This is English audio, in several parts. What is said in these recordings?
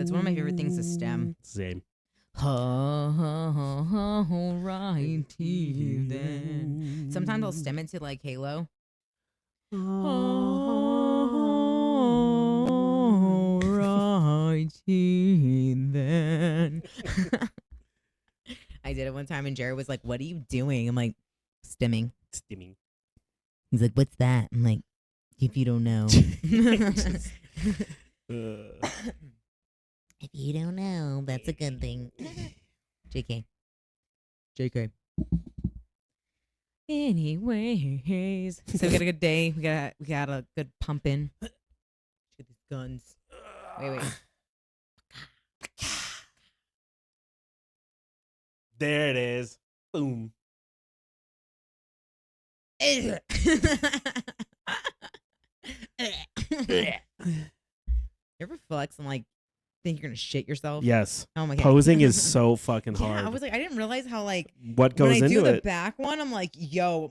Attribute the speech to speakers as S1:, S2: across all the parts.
S1: It's one of my favorite things to stem.
S2: Same.
S1: Righty then. Sometimes I'll stem it to like Halo. Righty then. I did it one time and Jared was like, "What are you doing?" I'm like, "Stimming."
S2: Stimming.
S1: He's like, "What's that?" I'm like, "If you don't know." If you don't know, that's a good thing. JK. Anyways, so we got a good day. We got a good pump in. Get these guns. Wait.
S2: There it is. Boom.
S1: You ever flex and like think you're gonna shit yourself?
S2: Yes.
S1: Oh my god.
S2: Posing is so fucking hard.
S1: I was like, I didn't realize how like
S2: what goes
S1: when I
S2: into
S1: do
S2: it.
S1: the back one, I'm like, yo,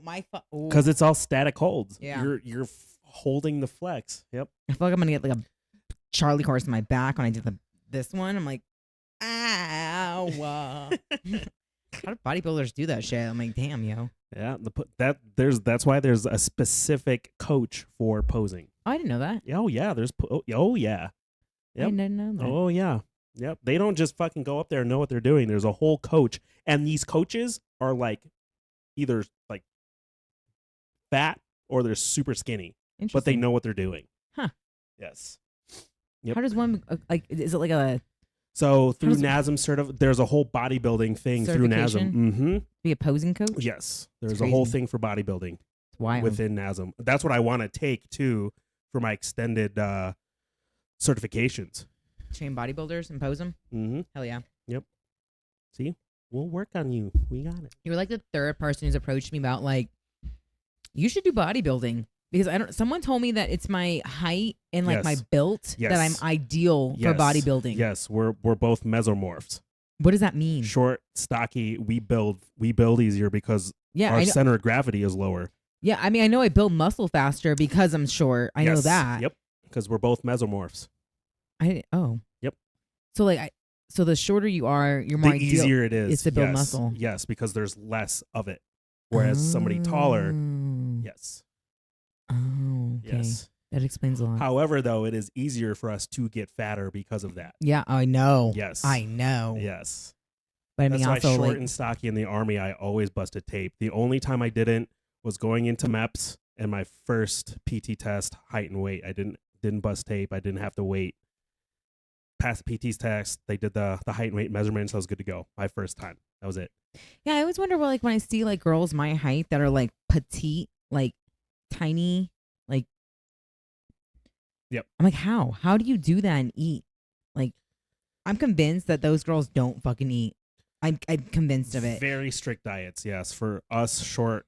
S2: Because it's all static holds.
S1: Yeah.
S2: You're holding the flex. Yep.
S1: I feel like I'm gonna get like a Charlie horse in my back when I do this one. I'm like, ow. How do bodybuilders do that shit? I'm like, damn, yo.
S2: Yeah. That's why there's a specific coach for posing.
S1: Oh, I didn't know that.
S2: Oh yeah. Oh yeah. Yep.
S1: I didn't know that.
S2: Oh yeah. Yep. They don't just fucking go up there and know what they're doing. There's a whole coach, and these coaches are like either like fat or they're super skinny, but they know what they're doing.
S1: Huh.
S2: Yes. Yep.
S1: How does one like? Is it like a
S2: So through NASM there's a whole bodybuilding thing through NASM. Mm-hmm.
S1: Be a posing coach?
S2: Yes. There's a whole thing for bodybuilding.
S1: It's wild.
S2: Within NASM. That's what I want to take too for my extended certifications.
S1: Train bodybuilders and pose them?
S2: Mm-hmm.
S1: Hell yeah.
S2: Yep. See? We'll work on you. We got it.
S1: You were like the third person who's approached me about like, you should do bodybuilding. Because someone told me that it's my height and like my build that I'm ideal for bodybuilding.
S2: Yes, we're both mesomorphs.
S1: What does that mean?
S2: Short, stocky. We build easier because our center of gravity is lower.
S1: Yeah, I mean, I know I build muscle faster because I'm short. I know that.
S2: Yep. Because we're both mesomorphs.
S1: Yep. So like, so the shorter you are, you're more ideal.
S2: Easier it is
S1: to build muscle.
S2: Yes, because there's less of it. Whereas somebody taller, yes.
S1: Oh, okay.
S2: Yes.
S1: That explains a lot.
S2: However, though, it is easier for us to get fatter because of that.
S1: Yeah, I know.
S2: Yes.
S1: I know.
S2: Yes.
S1: But I mean,
S2: that's
S1: also
S2: why short and stocky in the Army, I always busted tape. The only time I didn't was going into MEPS and my first PT test, height and weight. I didn't bust tape. I didn't have to wait. Passed the PT's test. They did the height and weight measurements. I was good to go. My first time. That was it.
S1: Yeah, I always wonder, well, like when I see like girls my height that are like petite, like tiny, like.
S2: Yep.
S1: I'm like, how? How do you do that and eat? Like, I'm convinced that those girls don't fucking eat. I'm convinced of it.
S2: Very strict diets. Yes, for us short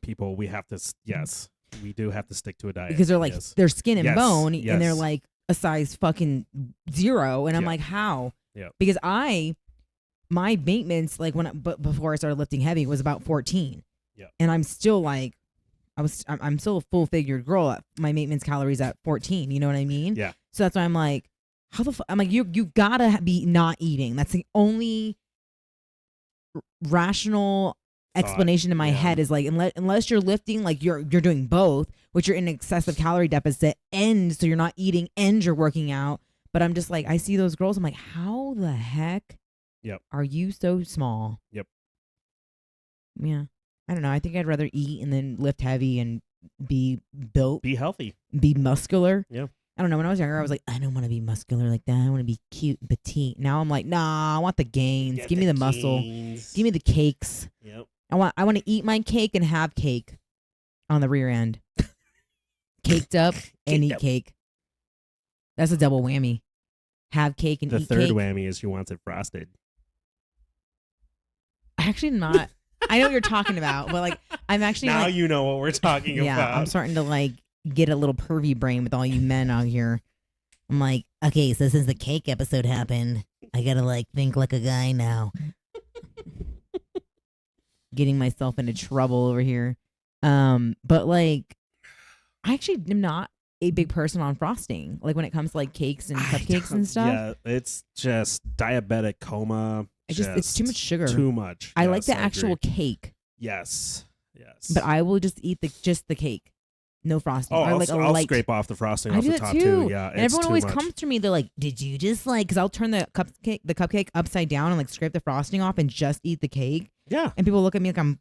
S2: people, we have to. Yes, we do have to stick to a diet
S1: because they're like they're skin and bone,
S2: yes.
S1: and they're like a size fucking 0, and I'm like, how?
S2: Yeah. Because
S1: my maintenance, like before I started lifting heavy, was about 14.
S2: Yeah.
S1: And I'm still like, I'm still a full figured girl. My maintenance calories at 14. You know what I mean?
S2: Yeah.
S1: So that's why I'm like, how the fuck? I'm like, you gotta be not eating. That's the only rational explanation in my head is like, unless you're lifting, like you're doing both, which you're in excessive calorie deficit, and so you're not eating and you're working out. But I'm just like, I see those girls. I'm like, how the heck?
S2: Yep.
S1: Are you so small?
S2: Yep.
S1: Yeah. I don't know. I think I'd rather eat and then lift heavy and be built.
S2: Be healthy.
S1: Be muscular.
S2: Yeah.
S1: I don't know. When I was younger, I was like, I don't want to be muscular like that. I want to be cute and petite. Now I'm like, nah, I want the gains. Give me the muscle. Give me the cakes.
S2: Yep.
S1: I want to eat my cake and have cake on the rear end. Caked up and eat cake. That's a double whammy. Have cake and eat cake.
S2: The third whammy is she wants it frosted.
S1: Actually not. I know what you're talking about, but like I'm actually
S2: now
S1: like,
S2: you know what we're talking about.
S1: Yeah, I'm starting to like get a little pervy brain with all you men out here. I'm like, okay, so since the cake episode happened, I gotta like think like a guy now. Getting myself into trouble over here. But like I actually am not a big person on frosting. Like when it comes to like cakes and cupcakes and stuff.
S2: Yeah, it's just diabetic coma.
S1: It's too much sugar.
S2: Too much.
S1: I like the actual cake.
S2: Yes.
S1: But I will just eat just the cake. No frosting.
S2: Oh,
S1: or like
S2: I'll scrape off the frosting off the top too. Yeah,
S1: and everyone always comes to me. They're like, "Did you just like?" Because I'll turn the cupcake upside down and like scrape the frosting off and just eat the cake.
S2: Yeah.
S1: And people look at me like I'm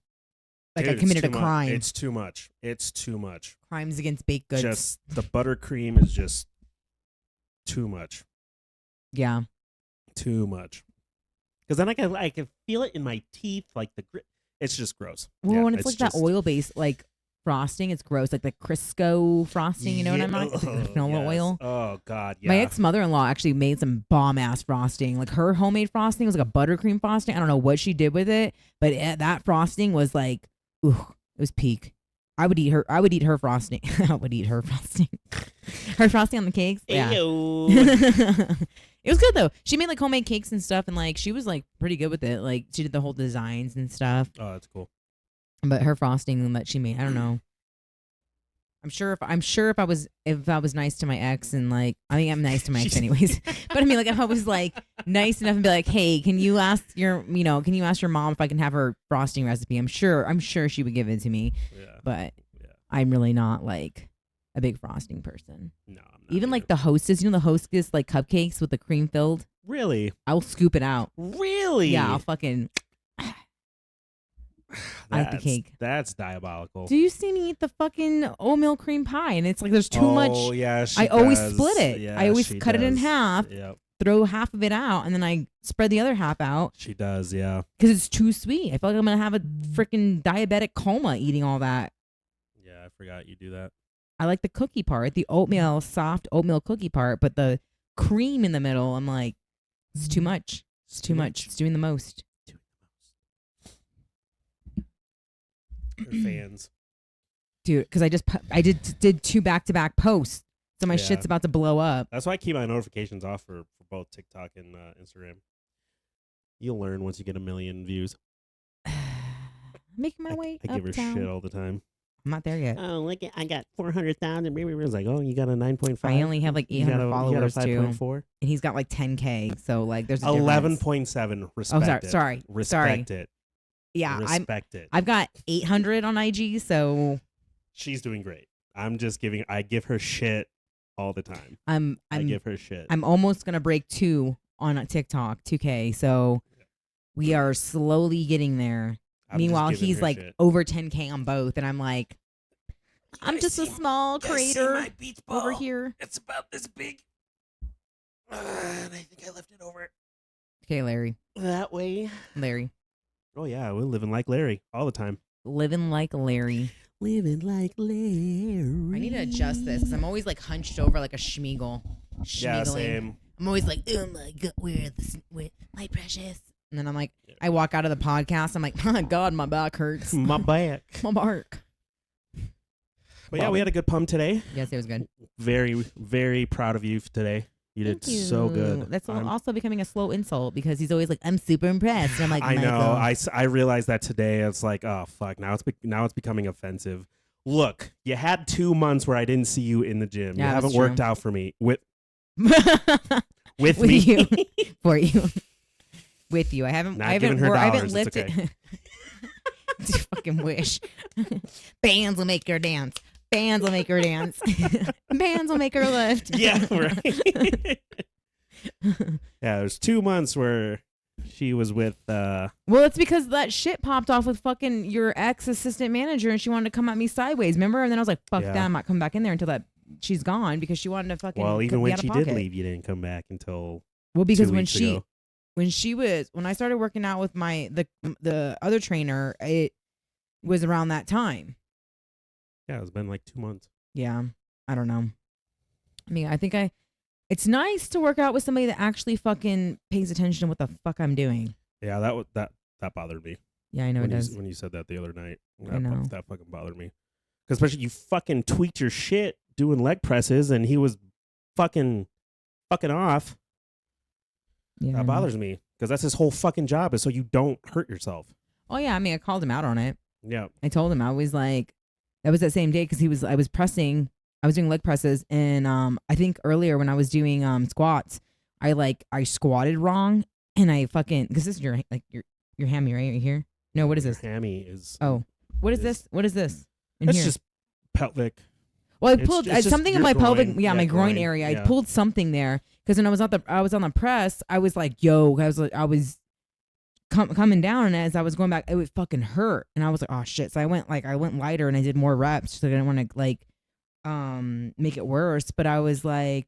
S1: like I committed a crime.
S2: It's too much. It's too much.
S1: Crimes against baked goods.
S2: Just the buttercream is just too much.
S1: Yeah.
S2: Too much. Because then I can feel it in my teeth, like the grit. It's just gross.
S1: Well, when it's like that oil based like frosting, it's gross. Like the Crisco frosting, you know what I'm like? It's like canola oil.
S2: Oh God, yeah.
S1: My ex-mother-in-law actually made some bomb-ass frosting. Like her homemade frosting was like a buttercream frosting. I don't know what she did with it, but that frosting was like, ooh, it was peak. I would eat her frosting. I would eat her frosting. Her frosting on the cakes. Yeah. It was good though. She made like homemade cakes and stuff, and like she was like pretty good with it. Like she did the whole designs and stuff.
S2: Oh, that's cool.
S1: But her frosting that she made, I don't know. I'm sure if I was nice to my ex and like I'm nice to my ex anyways. But I mean like if I was like nice enough and be like, hey, can you ask your mom if I can have her frosting recipe? I'm sure she would give it to me. Yeah. But I'm really not like a big frosting person. No, I'm not. Even like the Hostess, the Hostess like cupcakes with the cream filled.
S2: Really?
S1: I'll scoop it out.
S2: Really?
S1: Yeah, I'll fucking. I like the cake.
S2: That's diabolical.
S1: Do you see me eat the fucking oatmeal cream pie? And it's like there's too much.
S2: Oh yeah,
S1: I always split it. Yeah, I always cut it in half.
S2: Yep.
S1: Throw half of it out, and then I spread the other half out.
S2: She does, yeah.
S1: Because it's too sweet. I feel like I'm gonna have a freaking diabetic coma eating all that.
S2: Yeah, I forgot you do that.
S1: I like the cookie part, the soft oatmeal cookie part, but the cream in the middle, I'm like, it's too much. It's too much. It's doing the most.
S2: Fans,
S1: dude, because I did 2 back-to-back posts, so my shit's about to blow up.
S2: That's why I keep my notifications off for both TikTok and Instagram. You'll learn once you get 1 million views.
S1: Making my way
S2: I give her shit all the time.
S1: I'm not there yet.
S2: Oh, look at I got 400,000. It's like, oh, you got a 9.5.
S1: I only have like 800 followers
S2: too. 5.4,
S1: and he's got like 10K. So like, there's a
S2: 11.7. Respect it.
S1: Sorry.
S2: Respect it.
S1: Yeah,
S2: respect it.
S1: I've got 800 on IG, so
S2: she's doing great. I'm just giving. I give her shit all the time. I give her shit.
S1: I'm almost gonna break 2 on TikTok, 2K. So we are slowly getting there. Meanwhile, he's like over 10K on both, and I'm like, I'm just a small creator over here.
S2: It's about this big, and I think I left it over.
S1: Okay, Larry.
S2: That way,
S1: Larry.
S2: Oh yeah, we're living like Larry all the time.
S1: Living like Larry.
S2: Living like Larry.
S1: I need to adjust this because I'm always like hunched over like a schmeagle.
S2: Yeah, same.
S1: I'm always like, oh my god, where my precious? And then I'm like, I walk out of the podcast. I'm like, my god, my back hurts.
S2: My back.
S1: My back.
S2: But yeah, we had a good pump today.
S1: Yes, it was good.
S2: Very, very proud of you today. You did so good.
S1: That's also becoming a slow insult because he's always like, I'm super impressed. And I'm like,
S2: I know. I realized that today. It's like, oh fuck. Now it's becoming offensive. Look, you had 2 months where I didn't see you in the gym.
S1: Yeah,
S2: you haven't worked out for me with
S1: with
S2: me
S1: you. For you. With you. I haven't lifted.
S2: Okay.
S1: Fucking wish. Bands will make her dance. Bands will make her dance. Bands will make her lift.
S2: Yeah, right. Yeah, there's 2 months where she was with
S1: Well, it's because that shit popped off with fucking your ex-assistant manager and she wanted to come at me sideways, remember? And then I was like, fuck that, I'm not coming back in there until that she's gone because she wanted to fucking
S2: Well, even when she did leave, you didn't come back until
S1: because
S2: 2 weeks ago.
S1: when I started working out with the other trainer, it was around that time.
S2: Yeah, it's been like 2 months.
S1: Yeah, I don't know. I mean, I think it's nice to work out with somebody that actually fucking pays attention to what the fuck I'm doing.
S2: Yeah, that bothered me.
S1: Yeah, I know it does.
S2: When you said that the other night,
S1: I know.
S2: That fucking bothered me. Because especially you fucking tweaked your shit doing leg presses, and he was fucking off.
S1: Yeah,
S2: that bothers me because that's his whole fucking job is so you don't hurt yourself.
S1: Oh yeah, I mean, I called him out on it.
S2: Yeah,
S1: I told him I was like. That was that same day because I was pressing I was doing leg presses, and I think earlier when I was doing squats, I squatted wrong, and I fucking because this is your hammy right here. No, what is
S2: Your
S1: this?
S2: hammy is.
S1: Oh, what is this? What is this? In
S2: It's
S1: here.
S2: just pelvic.
S1: Well, I
S2: It's
S1: pulled
S2: just
S1: something in
S2: your
S1: my pelvic,
S2: groin.
S1: yeah,
S2: Yeah,
S1: my groin
S2: groin.
S1: area. I
S2: Yeah.
S1: pulled something there because when I was on the press, I was like, yo, I was coming down, and as I was going back, it would fucking hurt, and I was like, oh shit. So I went lighter, and I did more reps, so I didn't want to make it worse. But I was like,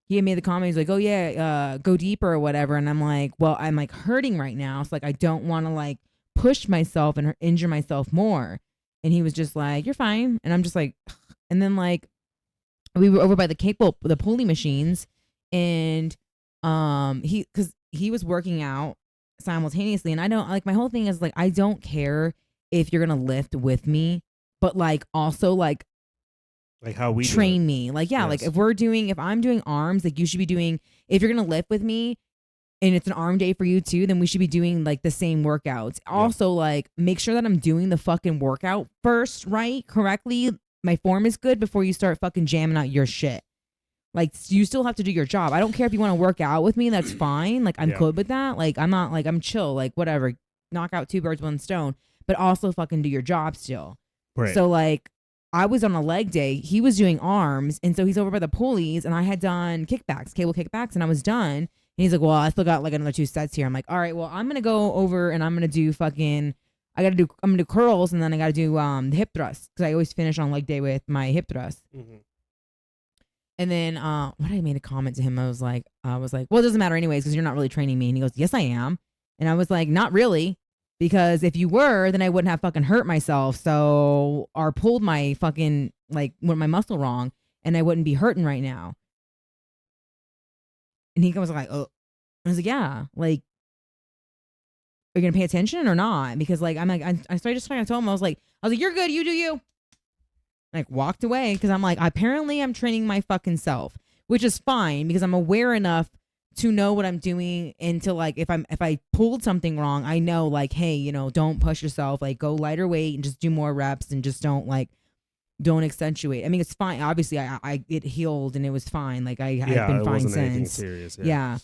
S1: he had made the comment, he's like, oh yeah, go deeper or whatever, and I'm like, well, I'm like hurting right now, so like I don't want to like push myself and injure myself more. And he was just like, you're fine, and I'm just like, and then like we were over by the pulley machines, and he was working out simultaneously, and I don't like, my whole thing is like, I don't care if you're gonna lift with me, but like also like
S2: How we
S1: train me, like, yeah, like
S2: Yes.
S1: if I'm doing arms, like you should be doing, if you're gonna lift with me and it's an arm day for you too, then we should be doing like the same workouts. Also, like, make sure that I'm doing the fucking workout first, right? Correctly. My form is good before you start fucking jamming out your shit. Like, you still have to do your job. I don't care if you want to work out with me, that's fine. Like, I'm
S2: Yeah.
S1: good with that. Like, I'm not like, I'm chill, like whatever. Knock out 2 birds, 1 stone, but also fucking do your job still.
S2: Right.
S1: So like, I was on a leg day, he was doing arms, and so he's over by the pulleys, and I had done cable kickbacks, and I was done. And he's like, well, I still got like another 2 sets here. I'm like, all right, well, I'm gonna go over and I'm gonna do I'm gonna do curls, and then I gotta do the hip thrust, because I always finish on leg day with my hip thrust.
S2: Mhm.
S1: And then what I made a comment to him, I was like, well, it doesn't matter anyways, because you're not really training me. And he goes, yes, I am. And I was like, not really. Because if you were, then I wouldn't have fucking hurt myself. So, or pulled my fucking, like, my muscle wrong, and I wouldn't be hurting right now. And he was like, oh. I was like, yeah. Like, are you going to pay attention or not? Because, like, I'm like, I started just trying to tell him, I was like, you're good. You do you. Like, walked away, because I'm like, apparently I'm training my fucking self, which is fine, because I'm aware enough to know what I'm doing, and to like, if I pulled something wrong, I know, like, hey, don't push yourself, like, go lighter weight and just do more reps, and just don't accentuate. I mean, it's fine. Obviously, I it healed and it was fine. Like, I've been
S2: it
S1: fine
S2: wasn't anything
S1: since.
S2: serious.
S1: Yeah.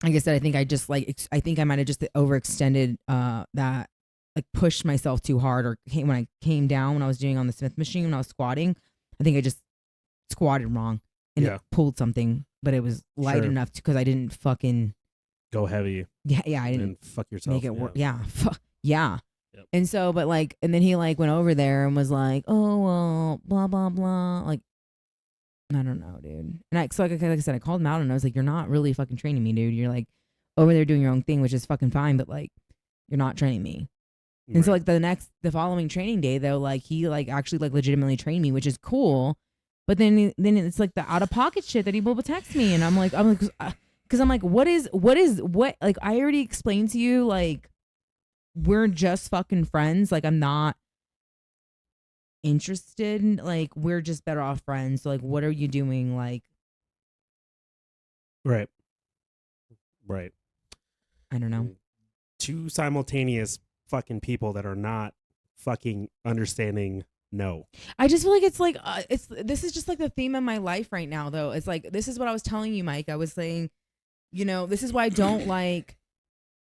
S1: Like I said, I think I just I think I might have just overextended that, like, pushed myself too hard, or when I came down when I was doing on the Smith machine when I was squatting, I think I just squatted wrong, and it pulled something, but it was light enough because I didn't fucking
S2: go heavy.
S1: Yeah, I didn't
S2: and fuck yourself.
S1: make it work. Yeah, yeah.
S2: Yep.
S1: And so, but like, and then he like went over there and was like, oh well, blah blah blah. Like, I don't know, dude. And like I said, I called him out, and I was like, you're not really fucking training me, dude. You're like over there doing your own thing, which is fucking fine, but like, you're not training me. And so like the following training day though, like he like actually like legitimately trained me, which is cool. But then it's like the out of pocket shit that he will text me, and I'm like, because I'm like, what like, I already explained to you, like, we're just fucking friends. Like, I'm not interested. Like, we're just better off friends. So like, what are you doing? Like,
S2: right.
S1: I don't know.
S2: 2 simultaneous fucking people that are not fucking understanding. No,
S1: I just feel like it's like this is just like the theme of my life right now, though. It's like, this is what I was telling you, Mike. I was saying, this is why I don't like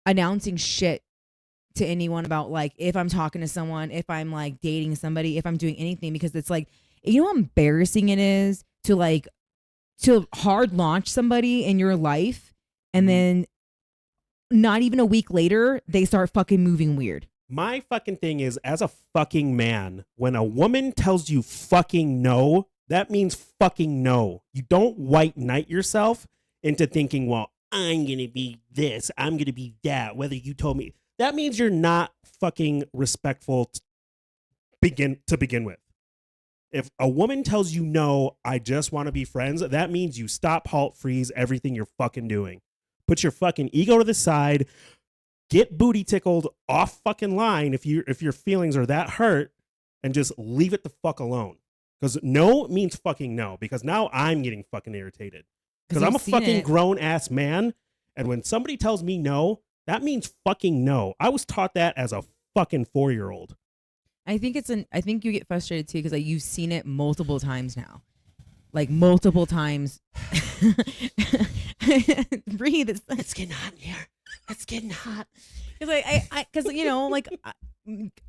S1: announcing shit to anyone about, like, if I'm talking to someone, if I'm like dating somebody, if I'm doing anything, because it's like, how embarrassing it is to hard launch somebody in your life, and then not even a week later they start fucking moving weird.
S2: My fucking thing is, as a fucking man, when a woman tells you fucking no, that means fucking no. You don't white knight yourself into thinking, well, I'm going to be this, I'm going to be that, whether you told me. That means you're not fucking respectful to begin with. If a woman tells you no, I just want to be friends, that means you stop, halt, freeze everything you're fucking doing. Put your fucking ego to the side. Get booty tickled off fucking line if your feelings are that hurt, and just leave it the fuck alone. Because no means fucking no. Because now I'm getting fucking irritated. Because I'm a fucking grown ass man, and when somebody tells me no, that means fucking no. I was taught that as a fucking 4-year-old.
S1: I think you get frustrated too because like you've seen it multiple times now, like multiple times. Breathe. It's getting hot in here. It's getting hot. Because because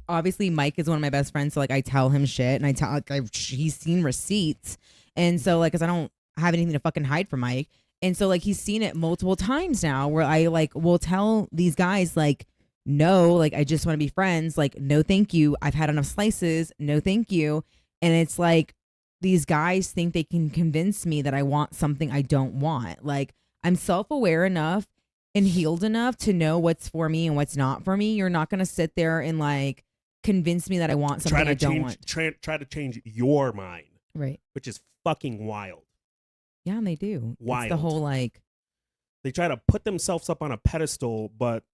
S1: obviously Mike is one of my best friends, so like I tell him shit, and I tell he's seen receipts, and so like because I don't have anything to fucking hide from Mike, and so like he's seen it multiple times now where I like will tell these guys like, no, like I just want to be friends, like no thank you, I've had enough slices, no thank you, and it's like these guys think they can convince me that I want something I don't want. Like I'm self-aware enough and healed enough to know what's for me and what's not for me. You're not gonna sit there and like convince me that I want something I don't want.
S2: Try to change your mind,
S1: right?
S2: Which is fucking wild.
S1: Yeah, and they do.
S2: Wild.
S1: It's the whole like
S2: they try to put themselves up on a pedestal, but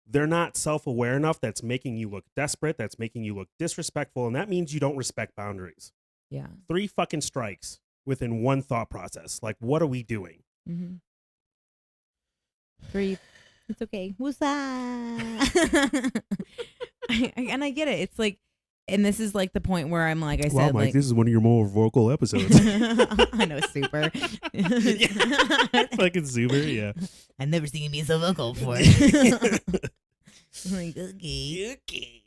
S2: they're not self-aware enough. That's making you look desperate. That's making you look disrespectful, and that means you don't respect boundaries.
S1: Yeah.
S2: 3 fucking strikes within one thought process. Like, what are we doing?
S1: Mm-hmm. 3. It's okay. Woosah. And I get it. It's like, and this is like the point where I'm like, I said,
S2: Mike,
S1: like,
S2: this is one of your more vocal episodes.
S1: I know, super.
S2: Fucking super, yeah.
S1: I've never seen you be so vocal before. Like, okay.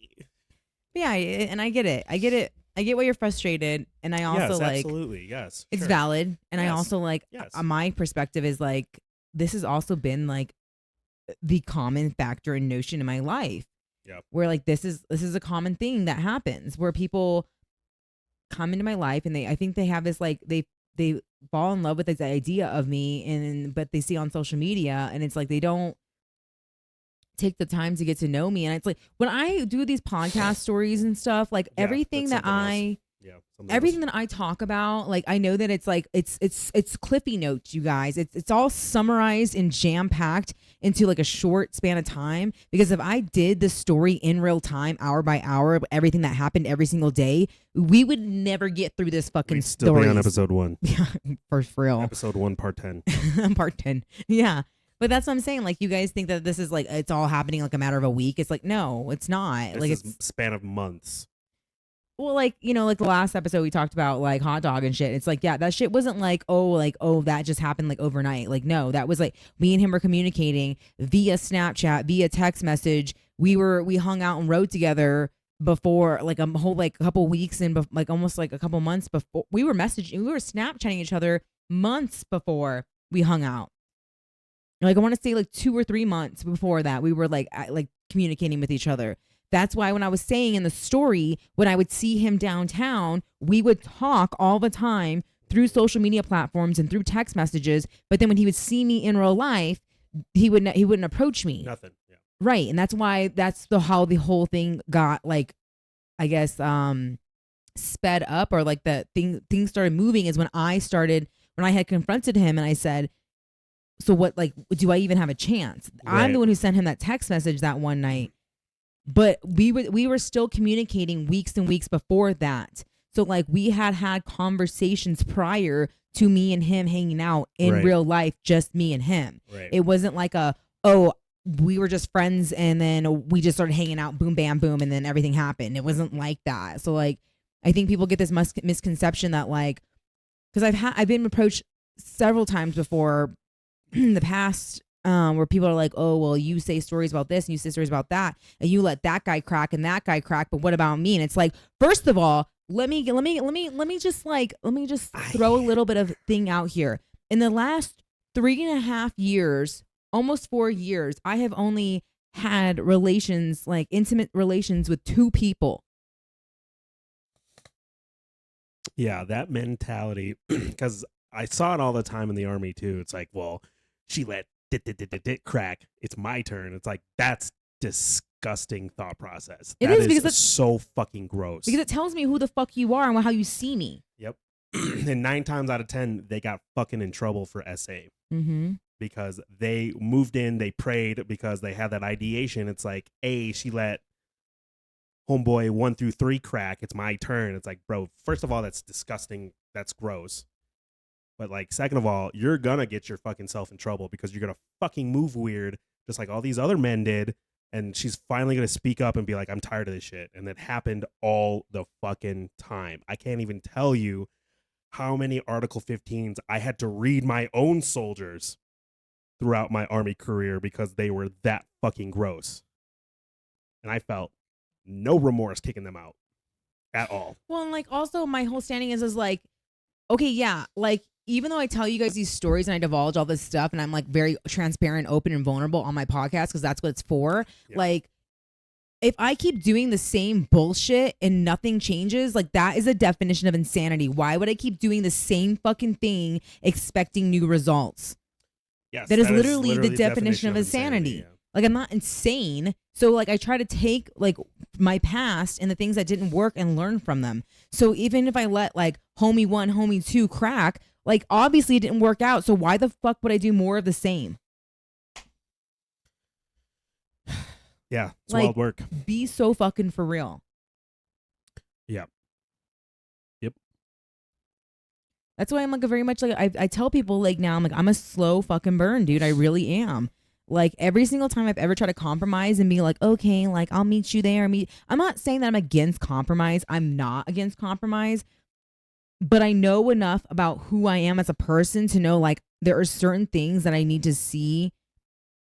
S1: Yeah, and I get it. I get why you're frustrated, and I also
S2: yes,
S1: like
S2: absolutely, yes,
S1: it's
S2: sure.
S1: valid, and
S2: yes.
S1: I also like my perspective is like this has also been like the common factor and notion in my life.
S2: Yeah,
S1: where like this is a common thing that happens where people come into my life and I think they have this like they fall in love with this idea of me but they see on social media and it's like they don't take the time to get to know me. And it's like when I do these podcast stories and stuff, like everything that I talk about, like I know that it's like it's cliffy notes, you guys. It's all summarized and jam packed into like a short span of time. Because if I did the story in real time, hour by hour, everything that happened every single day, we would never get through this fucking story.
S2: Still be on episode 1.
S1: Yeah, for real.
S2: Episode 1, part 10.
S1: Part 10. Yeah. But that's what I'm saying. Like, you guys think that this is like, it's all happening like a matter of a week. It's like, no, it's not. Like, it's
S2: a span of months.
S1: Well, like, like the last episode we talked about like hot dog and shit. It's like, yeah, that shit wasn't like, oh, that just happened like overnight. Like, no, that was like me and him were communicating via Snapchat, via text message. We hung out and rode together before like a whole like couple weeks and like almost like a couple months before we were Snapchatting each other months before we hung out. Like I want to say like 2 or 3 months before that, we were like communicating with each other. That's why when I was saying in the story, when I would see him downtown, we would talk all the time through social media platforms and through text messages. But then when he would see me in real life, he wouldn't approach me.
S2: Nothing. Yeah.
S1: Right. And that's why how the whole thing got like, I guess, sped up or like the things started moving is when I had confronted him and I said, so what, like, do I even have a chance? Right. I'm the one who sent him that text message that one night. But we were still communicating weeks and weeks before that. So like we had conversations prior to me and him hanging out in real life, just me and him. Right. It wasn't like we were just friends and then we just started hanging out, boom, bam, boom, and then everything happened. It wasn't like that. So like I think people get this misconception that like, because I've been approached several times before in the past where people are like, oh, well, you say stories about this and you say stories about that and you let that guy crack and that guy crack, but what about me? And it's like, first of all, let me just throw a little bit of thing out here. In the last 3.5 years, almost 4 years, I have only had relations, like intimate relations with 2 people.
S2: Yeah, that mentality, because I saw it all the time in the Army too. It's like, well, she let crack. It's my turn. It's like, that's disgusting thought process. It is because it's so fucking gross.
S1: Because it tells me who the fuck you are and how you see me.
S2: Yep. And 9 times out of 10, they got fucking in trouble for SA.
S1: Mm-hmm.
S2: Because they moved in, they prayed because they had that ideation. It's like, she let homeboy 1 through 3 crack. It's my turn. It's like, bro, first of all, that's disgusting. That's gross. But like, second of all, you're gonna get your fucking self in trouble because you're gonna fucking move weird, just like all these other men did, and she's finally going to speak up and be like, I'm tired of this shit. And that happened all the fucking time. I can't even tell you how many Article 15s I had to read my own soldiers throughout my Army career because they were that fucking gross. And I felt no remorse kicking them out at all.
S1: Well, and like also my whole standing is like, okay, yeah, like even though I tell you guys these stories and I divulge all this stuff and I'm like very transparent, open, and vulnerable on my podcast because that's what it's for, like if I keep doing the same bullshit and nothing changes, like that is a definition of insanity. Why would I keep doing the same fucking thing expecting new results?
S2: Yes,
S1: that is literally the definition of insanity.
S2: Yeah.
S1: Like I'm not insane. So like I try to take like my past and the things that didn't work and learn from them. So even if I let like homie 1, homie 2 crack, like obviously it didn't work out. So why the fuck would I do more of the same?
S2: Yeah, it's
S1: like,
S2: wild work.
S1: Be so fucking for real.
S2: Yeah. Yep.
S1: That's why I'm like a very much like I tell people like now I'm like I'm a slow fucking burn, dude. I really am. Like every single time I've ever tried to compromise and be like, okay, like I'll meet you there. I'm not saying that I'm against compromise. I'm not against compromise. But I know enough about who I am as a person to know like there are certain things that I need to see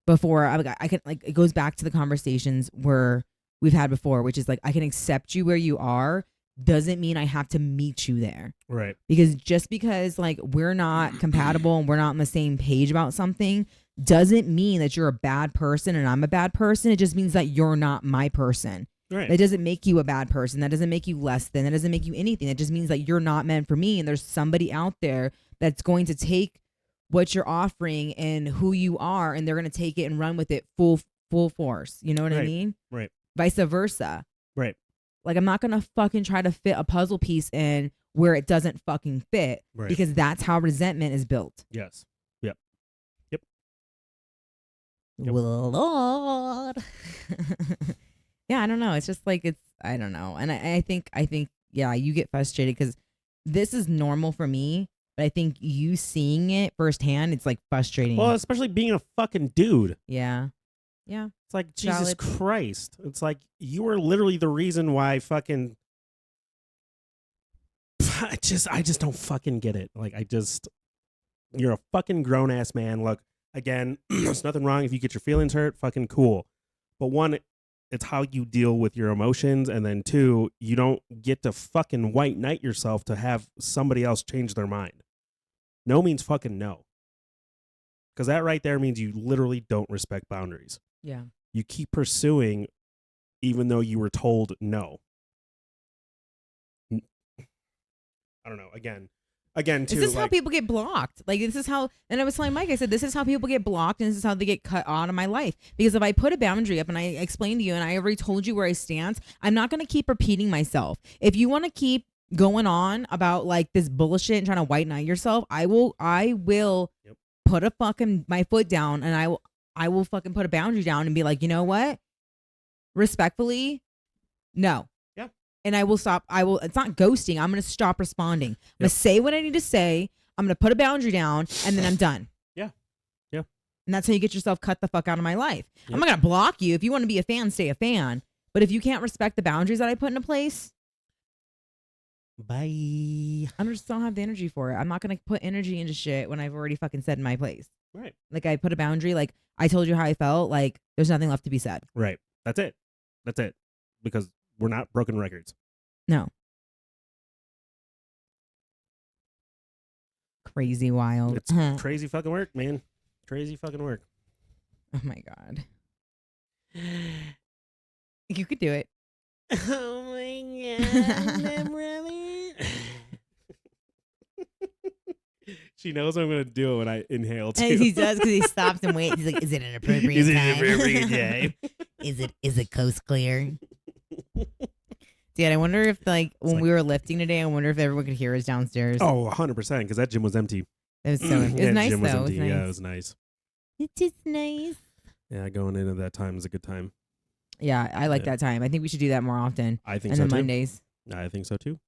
S1: before I can like it goes back to the conversations where we've had before, which is like I can accept you where you are doesn't mean I have to meet you there.
S2: Right.
S1: Because just because like we're not compatible and we're not on the same page about something doesn't mean that you're a bad person and I'm a bad person. It just means that you're not my person.
S2: Right.
S1: That doesn't make you a bad person. That doesn't make you less than. That doesn't make you anything. That just means that you're not meant for me. And there's somebody out there that's going to take what you're offering and who you are, and they're going to take it and run with it full force. You know what I mean?
S2: Right.
S1: Vice versa.
S2: Right.
S1: Like I'm not going to fucking try to fit a puzzle piece in where it doesn't fucking fit because that's how resentment is built.
S2: Yes. Yep. Yep.
S1: Well, Lord. Yeah, I don't know. It's just like I don't know. And I think yeah, you get frustrated because this is normal for me, but I think you seeing it firsthand, it's like frustrating.
S2: Well, especially being a fucking dude.
S1: Yeah. Yeah.
S2: It's like Jesus Christ. It's like you are literally the reason why fucking I just don't fucking get it. Like you're a fucking grown ass man. Look, again, there's nothing wrong if you get your feelings hurt, fucking cool. But one, it's how you deal with your emotions, and then two, you don't get to fucking white knight yourself to have somebody else change their mind. No means fucking no. Because that right there means you literally don't respect boundaries.
S1: Yeah.
S2: You keep pursuing even though you were told no. I don't know. Again, too.
S1: This is how people get blocked. Like this is how, and I was telling Mike, I said, this is how people get blocked and this is how they get cut out of my life. Because if I put a boundary up and I explain to you and I already told you where I stand, I'm not going to keep repeating myself. If you want to keep going on about like this bullshit and trying to white knight yourself, I will
S2: Yep.
S1: put a fucking my foot down and I will fucking put a boundary down and be like, you know what? Respectfully, no.
S2: Yeah.
S1: And I will stop. It's not ghosting. I'm going to stop responding. I'm going to say what I need to say. I'm going to put a boundary down and then I'm done.
S2: Yeah. Yeah.
S1: And that's how you get yourself cut the fuck out of my life.
S2: Yep.
S1: I'm not going to block you. If you want to be a fan, stay a fan. But if you can't respect the boundaries that I put into place,
S2: bye.
S1: I just don't have the energy for it. I'm not going to put energy into shit when I've already fucking said in my place.
S2: Right.
S1: Like I put a boundary. Like I told you how I felt. Like there's nothing left to be said.
S2: Right. That's it. Because we're not broken records.
S1: No. Crazy wild.
S2: It's crazy fucking work, man. Crazy fucking work.
S1: Oh my God. You could do it.
S2: Oh my God, brother. She knows I'm going to do it when I inhale too.
S1: And he does because he stops and waits. He's like, is it an appropriate
S2: Is it
S1: time?
S2: an appropriate time?
S1: Is it coast clear? Dude, I wonder if like when we were lifting today, I wonder if everyone could hear us downstairs.
S2: Oh, 100%, because that gym was empty.
S1: It was so it was nice
S2: gym
S1: though.
S2: Was
S1: It was
S2: empty.
S1: nice.
S2: Yeah, it was nice.
S1: It is nice.
S2: Yeah, going into that time is a good time.
S1: Yeah, I like that time. I think we should do that more often.
S2: I think
S1: and
S2: so
S1: then
S2: too.
S1: Mondays.
S2: I think so too.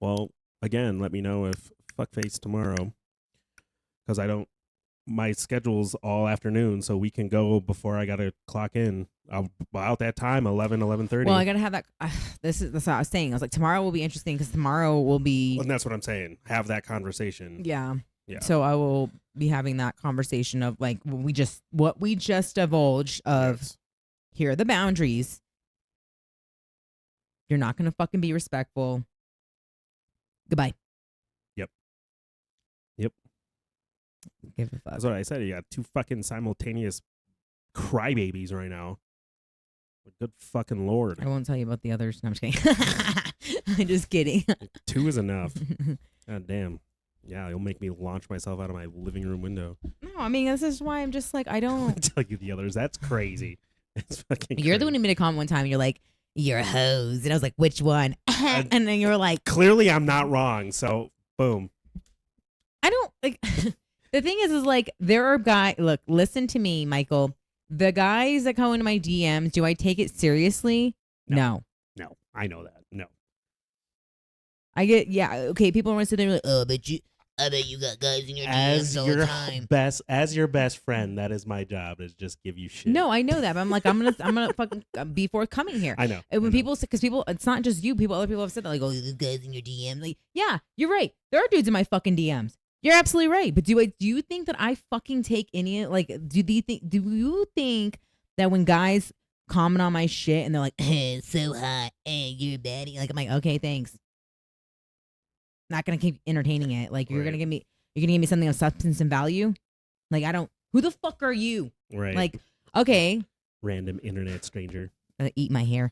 S2: Well, again, let me know if fuckface tomorrow, because I don't my schedule's all afternoon, so we can go before I gotta clock in. About that time, 11:30.
S1: Well, I gotta have that. That's what I was saying. I was like, tomorrow will be interesting because tomorrow will be.
S2: And that's what I'm saying. Have that conversation.
S1: Yeah.
S2: Yeah.
S1: So I will be having that conversation of like what we just divulged of.
S2: Yes.
S1: Here are the boundaries. You're not gonna fucking be respectful. Goodbye.
S2: Yep.
S1: Give a fuck.
S2: That's what I said. You got two fucking simultaneous crybabies right now. Good fucking Lord.
S1: I won't tell you about the others. No, I'm just kidding. I'm just kidding.
S2: Two is enough. God damn. Yeah, you'll make me launch myself out of my living room window.
S1: No, I mean, this is why I'm just like, I don't.
S2: tell you the others. That's crazy. It's fucking
S1: You're the one
S2: crazy.
S1: who made a comment one time and you're like, you're a hose. And I was like, which one? And then you were like,
S2: Clearly, I'm not wrong. So, boom.
S1: I don't like. The thing is like, there are guys. Look, listen to me, Michael. The guys that come into my DMs, do I take it seriously? No.
S2: No, I know that. No.
S1: I get, yeah, okay. People want to sit there and be like, I bet you got guys in your DMs all the time.
S2: As your best friend, that is my job, is just give you shit.
S1: No, I know that. But I'm like, I'm gonna fucking be forthcoming here.
S2: I know.
S1: And when
S2: I know.
S1: people, because people, it's not just you. Other people have said that, like, oh, there's guys in your DM. Like, yeah, you're right. There are dudes in my fucking DMs. You're absolutely right. But do you think that I fucking take any, like, do you think that when guys comment on my shit and they're like, hey, so hot, hey, you're a baddie, like, I'm like, okay, thanks. Not gonna keep entertaining it. Like, you're gonna give me something of substance and value. Like, I don't. Who the fuck are you?
S2: Right.
S1: Like, okay.
S2: Random internet stranger.
S1: Eat my hair.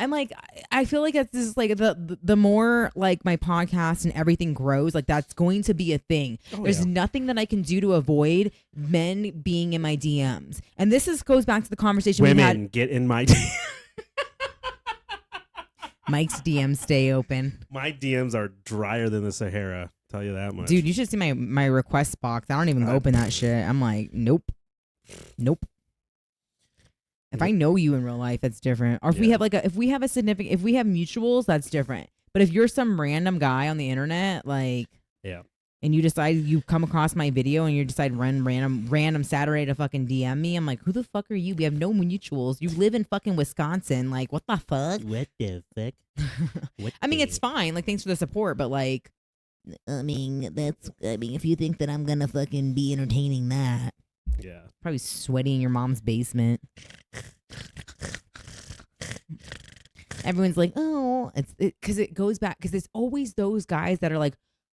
S1: I'm like, I feel like that's just like the more like my podcast and everything grows, like that's going to be a thing.
S2: Oh,
S1: There's nothing that I can do to avoid men being in my DMs. And this goes back to the conversation we
S2: Women,
S1: had.
S2: get in my
S1: Mike's DMs stay open.
S2: My DMs are drier than the Sahara. Tell you that much.
S1: Dude, you should see my request box. I don't even open that shit. I'm like, nope. If I know you in real life, that's different. Or if we have if we have mutuals, that's different. But if you're some random guy on the internet, like, and you decide you come across my video and you decide random Saturday to fucking DM me, I'm like, who the fuck are you? We have no mutuals. You live in fucking Wisconsin. Like, what the fuck?
S2: What the fuck?
S1: I mean, it's fine. Like, thanks for the support, but like, if you think that I'm gonna fucking be entertaining that.
S2: Yeah.
S1: Probably sweaty in your mom's basement. Everyone's like, oh, because it goes back, because there's always those guys that are like,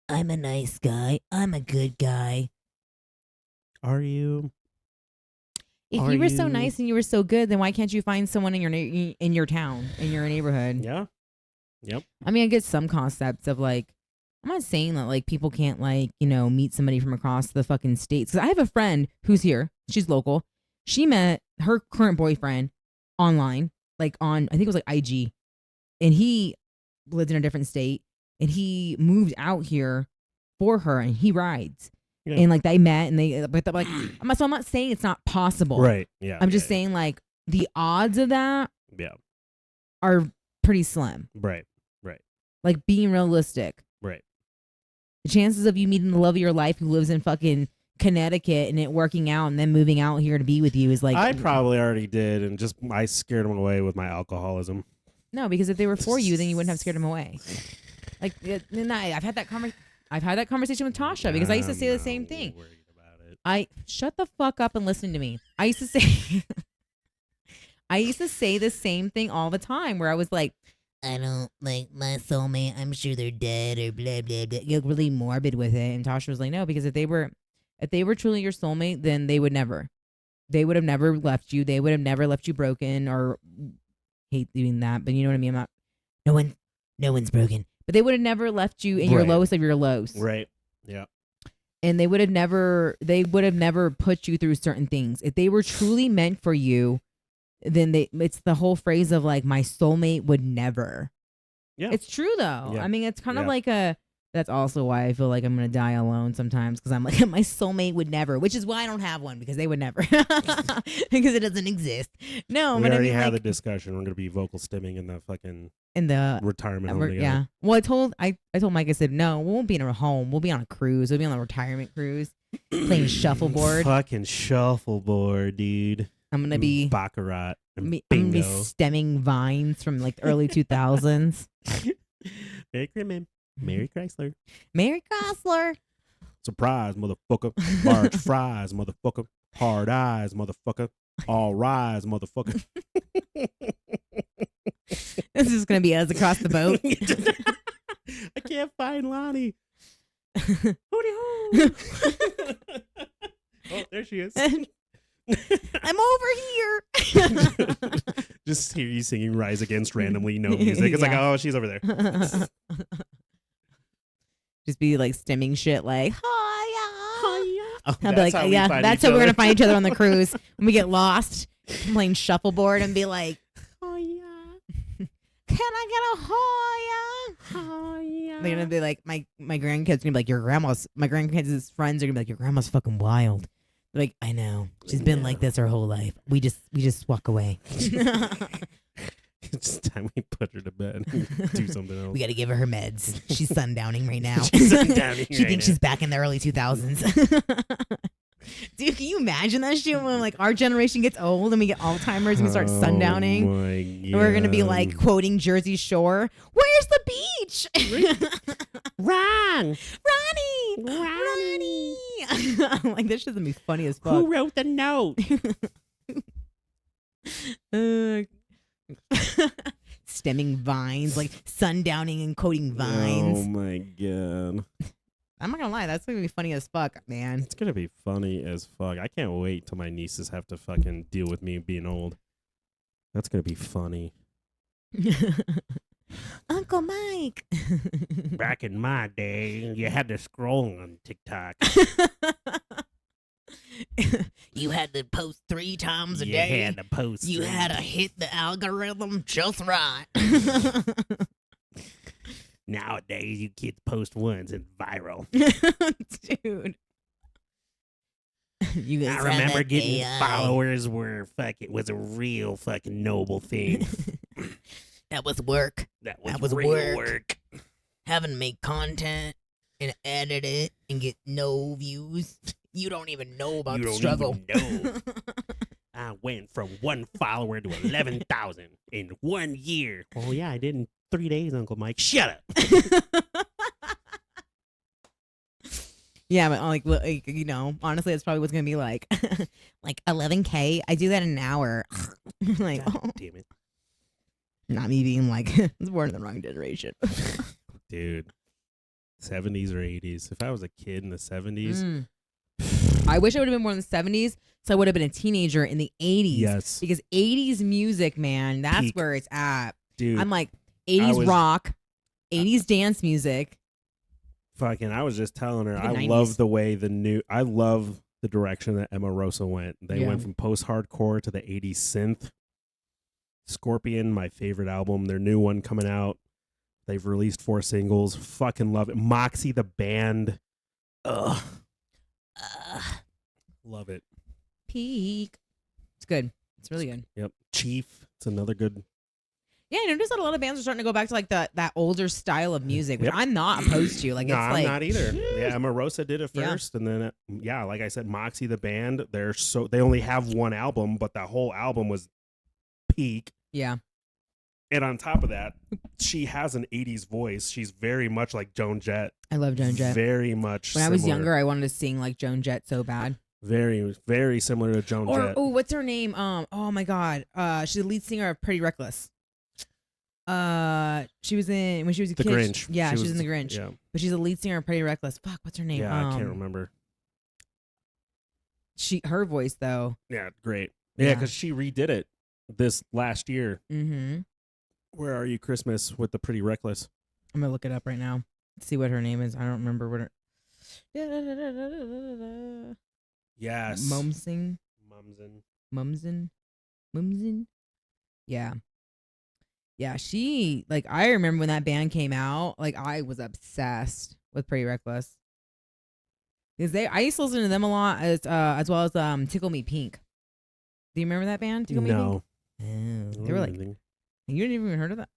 S1: I'm a nice guy. I'm a good guy.
S2: Are you?
S1: If you were so nice and you were so good, then why can't you find someone in your town, in your neighborhood?
S2: Yeah. Yep.
S1: I mean, I get some concepts of like, I'm not saying that like people can't like, meet somebody from across the fucking states. Because I have a friend who's here. She's local. She met her current boyfriend online, like on, I think it was like IG. And he lived in a different state. And he moved out here for her and he rides. Yeah. And like they met and but like, so I'm not saying it's not possible.
S2: Right. Yeah.
S1: I'm just saying like the odds of that are pretty slim.
S2: Right. Right.
S1: Like being realistic.
S2: Right.
S1: The chances of you meeting the love of your life who lives in fucking Connecticut and it working out and then moving out here to be with you is like,
S2: I probably already did, and just I scared him away with my alcoholism.
S1: No, because if they were for you, then you wouldn't have scared them away. Like, I've had that conversation with Tasha because I used to say the same thing. Shut the fuck up and listen to me. I used to say the same thing all the time where I was like, I don't like my soulmate. I'm sure they're dead or blah blah blah. Get really morbid with it. And Tasha was like, no, because if they were truly your soulmate, then they would have never left you. They would have never left you broken or hate doing that. But you know what I mean? No one's broken. But they would have never left you in your lowest of your lows.
S2: Right. Yeah.
S1: And they would have never put you through certain things. If they were truly meant for you, then it's the whole phrase of like, my soulmate would never.
S2: Yeah.
S1: It's true though.
S2: Yeah.
S1: I mean, it's kind of like That's also why I feel like I'm gonna die alone sometimes because I'm like my soulmate would never, which is why I don't have one because they would never because it doesn't exist. No,
S2: We
S1: but I
S2: already
S1: mean
S2: had the
S1: like
S2: discussion. We're gonna be vocal stimming in the fucking
S1: in the
S2: retirement home together.
S1: yeah. Well, I told Mike, I said no, we won't be in a home. We'll be on a cruise. We'll be on a retirement cruise playing shuffleboard.
S2: Fucking shuffleboard, dude.
S1: I'm gonna be
S2: baccarat and
S1: I'm gonna be
S2: bingo.
S1: stemming vines from like the early 2000s.
S2: Merry Christmas. Merry Chrysler.
S1: Mary Chrysler.
S2: Surprise, motherfucker. Large fries, motherfucker. Hard eyes, motherfucker. All rise, motherfucker.
S1: This is gonna be us across the boat.
S2: I can't find Lani. Hooty hoo. Oh, there she is.
S1: I'm over here.
S2: Just hear you singing Rise Against randomly, no music. It's like, oh, she's over there.
S1: Just be like stemming shit like, hiya.
S2: Oh,
S1: I'll be like, yeah, that's how we're going to find each other on the cruise. When we get lost, playing shuffleboard and be like, hiya. Can I get a hiya? They're going to be like, my grandkids are going to be like, my grandkids' friends are going to be like, your grandma's fucking wild. They're like, I know. She's been like this her whole life. We just walk away.
S2: It's time we put her to bed and do something else.
S1: We got to give her meds. She's sundowning right now.
S2: She's sundowning
S1: She
S2: right
S1: thinks
S2: now.
S1: she's back in the early 2000s. Dude, can you imagine that shit when like our generation gets old and we get Alzheimer's and we start sundowning?
S2: Oh my
S1: And we're going to be like quoting Jersey Shore. Where's the beach?
S2: Ron!
S1: Ronnie! I'm like, this shit's going to be funny as fuck.
S2: Who wrote the note?
S1: Stemming vines, like sundowning and coating vines.
S2: Oh my god.
S1: I'm not gonna lie, that's gonna be funny as fuck, man.
S2: It's gonna be funny as fuck. I can't wait till my nieces have to fucking deal with me being old. That's gonna be funny.
S1: Uncle Mike.
S2: Back in my day, you had to scroll on TikTok.
S1: You had to post 3 times a
S2: You
S1: day.
S2: had to post.
S1: You
S2: three.
S1: had to hit the algorithm just right.
S2: Nowadays, you kids post once and viral.
S1: Dude. You guys
S2: I
S1: have
S2: remember
S1: that
S2: getting
S1: AI.
S2: followers was a real fucking noble thing.
S1: That was work.
S2: That was
S1: real
S2: real
S1: work. Having to make content and edit it and get no views. You don't even know about
S2: You
S1: the
S2: don't
S1: struggle.
S2: even know. I went from 1 follower to 11,000 in 1 year. Oh yeah, I did in 3 days, Uncle Mike. Shut up.
S1: Yeah, but like, you know, honestly, that's probably what's gonna be like. Like 11K. I do that in an hour. Like,
S2: God
S1: oh,
S2: damn it,
S1: not me being like, I was born in the wrong generation.
S2: dude. 70s or 80s. If I was a kid in the 70s,
S1: I wish I would have been born in the 70s, so I would have been a teenager in the 80s.
S2: yes,
S1: Because 80s music, man, that's
S2: Peak.
S1: where it's at.
S2: dude.
S1: I'm like 80s
S2: was-
S1: rock, 80s dance music.
S2: Fucking, I was just telling her,
S1: Even
S2: I
S1: 90s.
S2: love the way I love the direction that Emma Rosa went. They
S1: Yeah.
S2: went from post-hardcore to the 80s synth. Scorpion, my favorite album. Their new one coming out. They've released 4 singles. Fucking love it. Moxie, the band. Ugh. Love it.
S1: Peak. It's good. It's really good.
S2: Yep. Chief. It's another good.
S1: Yeah, I noticed that a lot of bands are starting to go back to like that older style of music, which
S2: Yep.
S1: I'm not opposed to. Like,
S2: No,
S1: it's
S2: I'm
S1: like
S2: not either. Yeah, Emma Rosa did it
S1: Yeah.
S2: first, and then like I said, Moxie the band. They only have 1 album, but that whole album was peak.
S1: yeah.
S2: And on top of that, she has an 80s voice. She's very much like Joan Jett.
S1: I love Joan Jett.
S2: Very much.
S1: When I was
S2: similar.
S1: younger, I wanted to sing like Joan Jett so bad.
S2: Very, very similar to Joan
S1: Or
S2: Jett.
S1: oh, what's her name? Oh my God. She's the lead singer of Pretty Reckless. She was in when she was a
S2: The
S1: kid.
S2: Grinch.
S1: Yeah,
S2: She
S1: she was
S2: was-
S1: in The Grinch.
S2: Yeah,
S1: But she's a lead singer of Pretty Reckless. Fuck, what's her name?
S2: yeah, I can't remember.
S1: Her voice though.
S2: Yeah, great. Yeah,
S1: Yeah.
S2: because she redid it this last year.
S1: Mm-hmm.
S2: Where Are You Christmas with the Pretty Reckless.
S1: I'm gonna look it up right now. See what her name is. I don't remember what her.
S2: Yes.
S1: Mumsing.
S2: Mumsin.
S1: Mumsin. Yeah. Yeah, she like I remember when that band came out, like I was obsessed with Pretty Reckless. Because I used to listen to them a lot as well as Tickle Me Pink. Do you remember that band? Tickle Me Pink? Oh, they were like, you didn't even heard of that?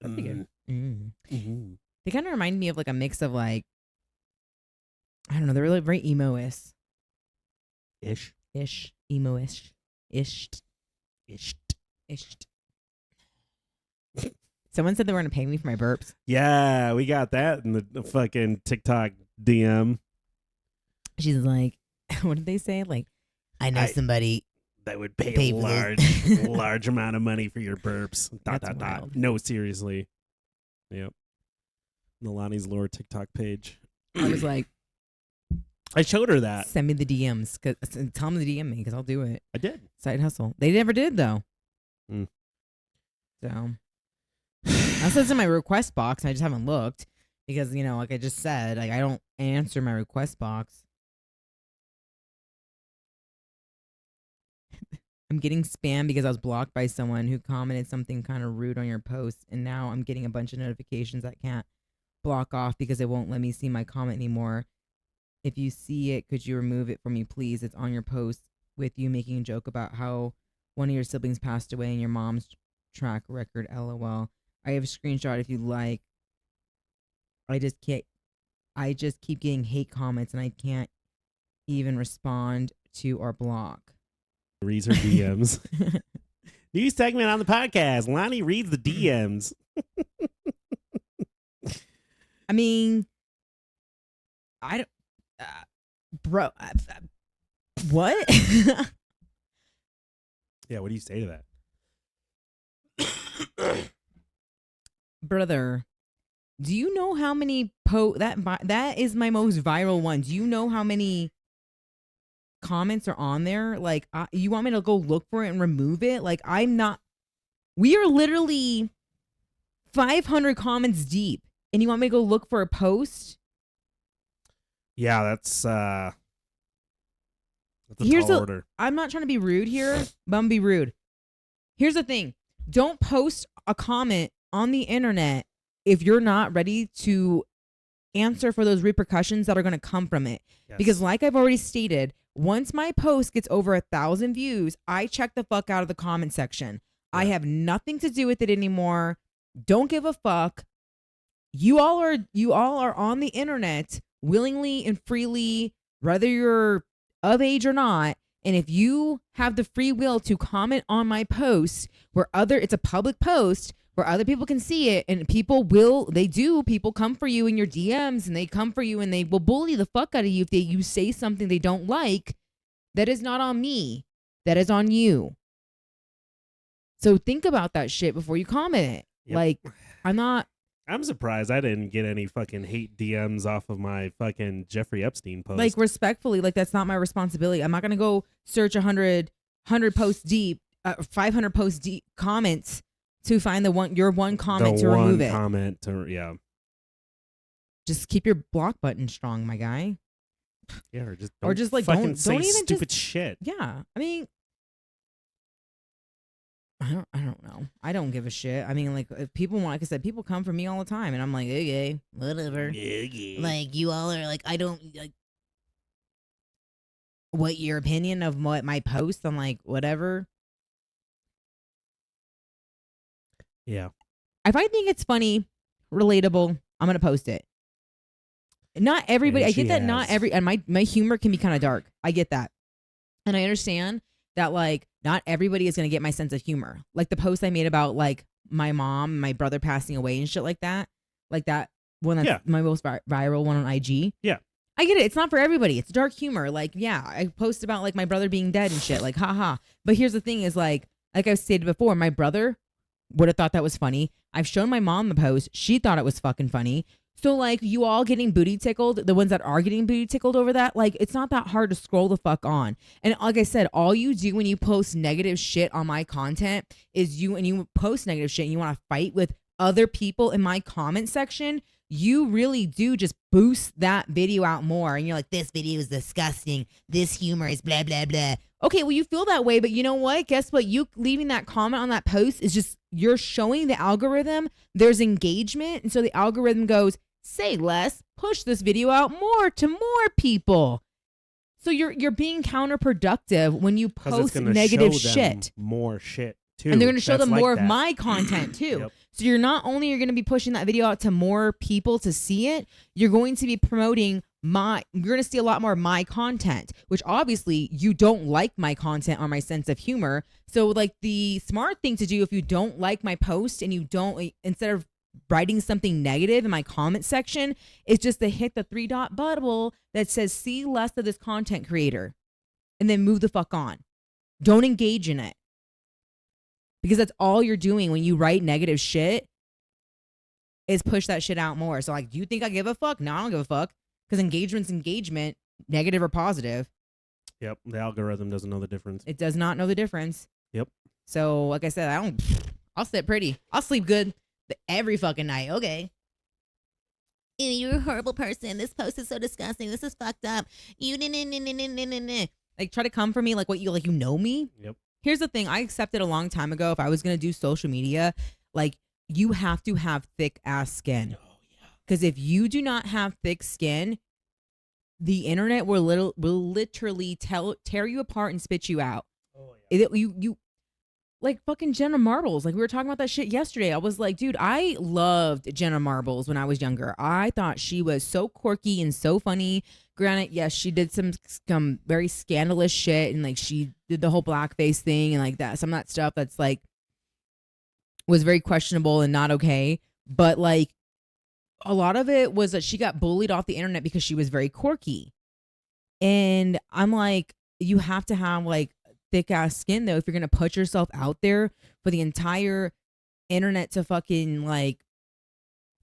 S1: That'd be good. Mm-hmm. They kind of remind me of like a mix of like, I don't know, they're really very emo-ish. Ish. Emo-ish. Ish. Someone said they were going to pay me for my burps.
S2: Yeah, we got that in the fucking TikTok DM.
S1: She's like, what did they say? Like, I know somebody
S2: that would pay a large amount of money for your burps. Dot. No, seriously. Yep. The Lani's Lore TikTok page.
S1: I was like,
S2: I showed her that.
S1: Send me the DMs. Tell them to DM me because I'll do it.
S2: I did.
S1: Side hustle. They never did though. So I said it's in my request box. And I just haven't looked because, you know, like I just said, like I don't answer my request box. I'm getting spam because I was blocked by someone who commented something kind of rude on your post, and now I'm getting a bunch of notifications I can't block off because it won't let me see my comment anymore. If you see it, could you remove it for me, please? It's on your post with you making a joke about how one of your siblings passed away and your mom's track record, LOL. I have a screenshot if you like. I just keep getting hate comments and I can't even respond to or block.
S2: Reads her DMs. New segment on the podcast. Lani reads the DMs.
S1: I mean, I don't, bro. What?
S2: Yeah, what do you say to that?
S1: Brother, do you know how many that is my most viral one? Do you know how many comments are on there? Like, you want me to go look for it and remove it? Like, we are literally 500 comments deep, and you want me to go look for a post?
S2: Yeah, that's a tall order.
S1: I'm not trying to be rude here, but I'm gonna be rude. Here's the thing. Don't post a comment on the internet if you're not ready to answer for those repercussions that are going to come from it. Yes. Because like I've already stated, once my post gets over 1,000 views, I check the fuck out of the comment section. Yeah. I have nothing to do with it anymore. Don't give a fuck. You all are on the internet willingly and freely, whether you're of age or not. And if you have the free will to comment on my post it's a public post where other people can see it, and people come for you in your DMs, and they come for you and they will bully the fuck out of you if you say something they don't like. That is not on me. That is on you. So think about that shit before you comment it. Yep. Like,
S2: I'm surprised I didn't get any fucking hate DMs off of my fucking Jeffrey Epstein post.
S1: Like, respectfully, like, that's not my responsibility. I'm not going to go search 100 posts deep, 500 posts deep comments to find your one comment to remove it.
S2: Comment to, yeah.
S1: Just keep your block button strong, my guy.
S2: Yeah,
S1: or just like don't even
S2: stupid shit.
S1: Yeah, I mean, I don't know. I don't give a shit. I mean, like, if people want, like I said, people come for me all the time, and I'm like, okay, whatever. Okay. Like, you all are like, I don't like. What your opinion of my post? I'm like, whatever.
S2: Yeah.
S1: If I think it's funny, relatable, I'm gonna post it. Not everybody. I get that. And my humor can be kind of dark. I get that, and I understand that. Like, not everybody is gonna get my sense of humor. Like the post I made about like my mom, my brother passing away and shit like that. Like that one that's my most viral one on IG.
S2: Yeah.
S1: I get it. It's not for everybody. It's dark humor. Like, yeah, I post about like my brother being dead and shit. Like, haha. But here's the thing: is like I've stated before, my brother would have thought that was funny. I've shown my mom the post. She thought it was fucking funny. So, like, you all getting booty tickled, the ones that are getting booty tickled over that, like, it's not that hard to scroll the fuck on. And like I said, all you do when you post negative shit on my content is you post negative shit and you want to fight with other people in my comment section, you really do just boost that video out more. And you're like, this video is disgusting. This humor is blah, blah, blah. Okay, well, you feel that way, but you know what? Guess what? You leaving that comment on that post is just, you're showing the algorithm there's engagement. And so the algorithm goes, say less, push this video out more to more people. So you're being counterproductive when you post negative shit.
S2: More shit too.
S1: And they're going to show them more of my content too.
S2: Yep.
S1: So you're not only you're going to be pushing that video out to more people to see it, you're going to be promoting you're going to see a lot more of my content, which obviously you don't like my content or my sense of humor. So like the smart thing to do if you don't like my post and you don't, instead of writing something negative in my comment section, is just to hit the 3-dot bubble that says see less of this content creator and then move the fuck on. Don't engage in it. Because that's all you're doing when you write negative shit is push that shit out more. So like, do you think I give a fuck? No, I don't give a fuck. Because engagement's engagement, negative or positive.
S2: Yep. The algorithm doesn't know the difference.
S1: It does not know the difference.
S2: Yep.
S1: So like I said, I'll sit pretty. I'll sleep good every fucking night. Okay. You're a horrible person. This post is so disgusting. This is fucked up. You like try to come for me like what you like, you know me.
S2: Yep.
S1: Here's the thing. I accepted a long time ago if I was going to do social media, like you have to have thick ass skin. Oh, yeah. Because if you do not have thick skin, the internet will literally tear you apart and spit you out. Oh, yeah. You like fucking Jenna Marbles. Like we were talking about that shit yesterday. I was like, dude, I loved Jenna Marbles when I was younger. I thought she was so quirky and so funny. Granted, yes, she did some very scandalous shit and like she did the whole blackface thing and like that. Some of that stuff that's like was very questionable and not okay. But like a lot of it was that she got bullied off the internet because she was very quirky. And I'm like, you have to have like thick ass skin though if you're gonna put yourself out there for the entire internet to fucking like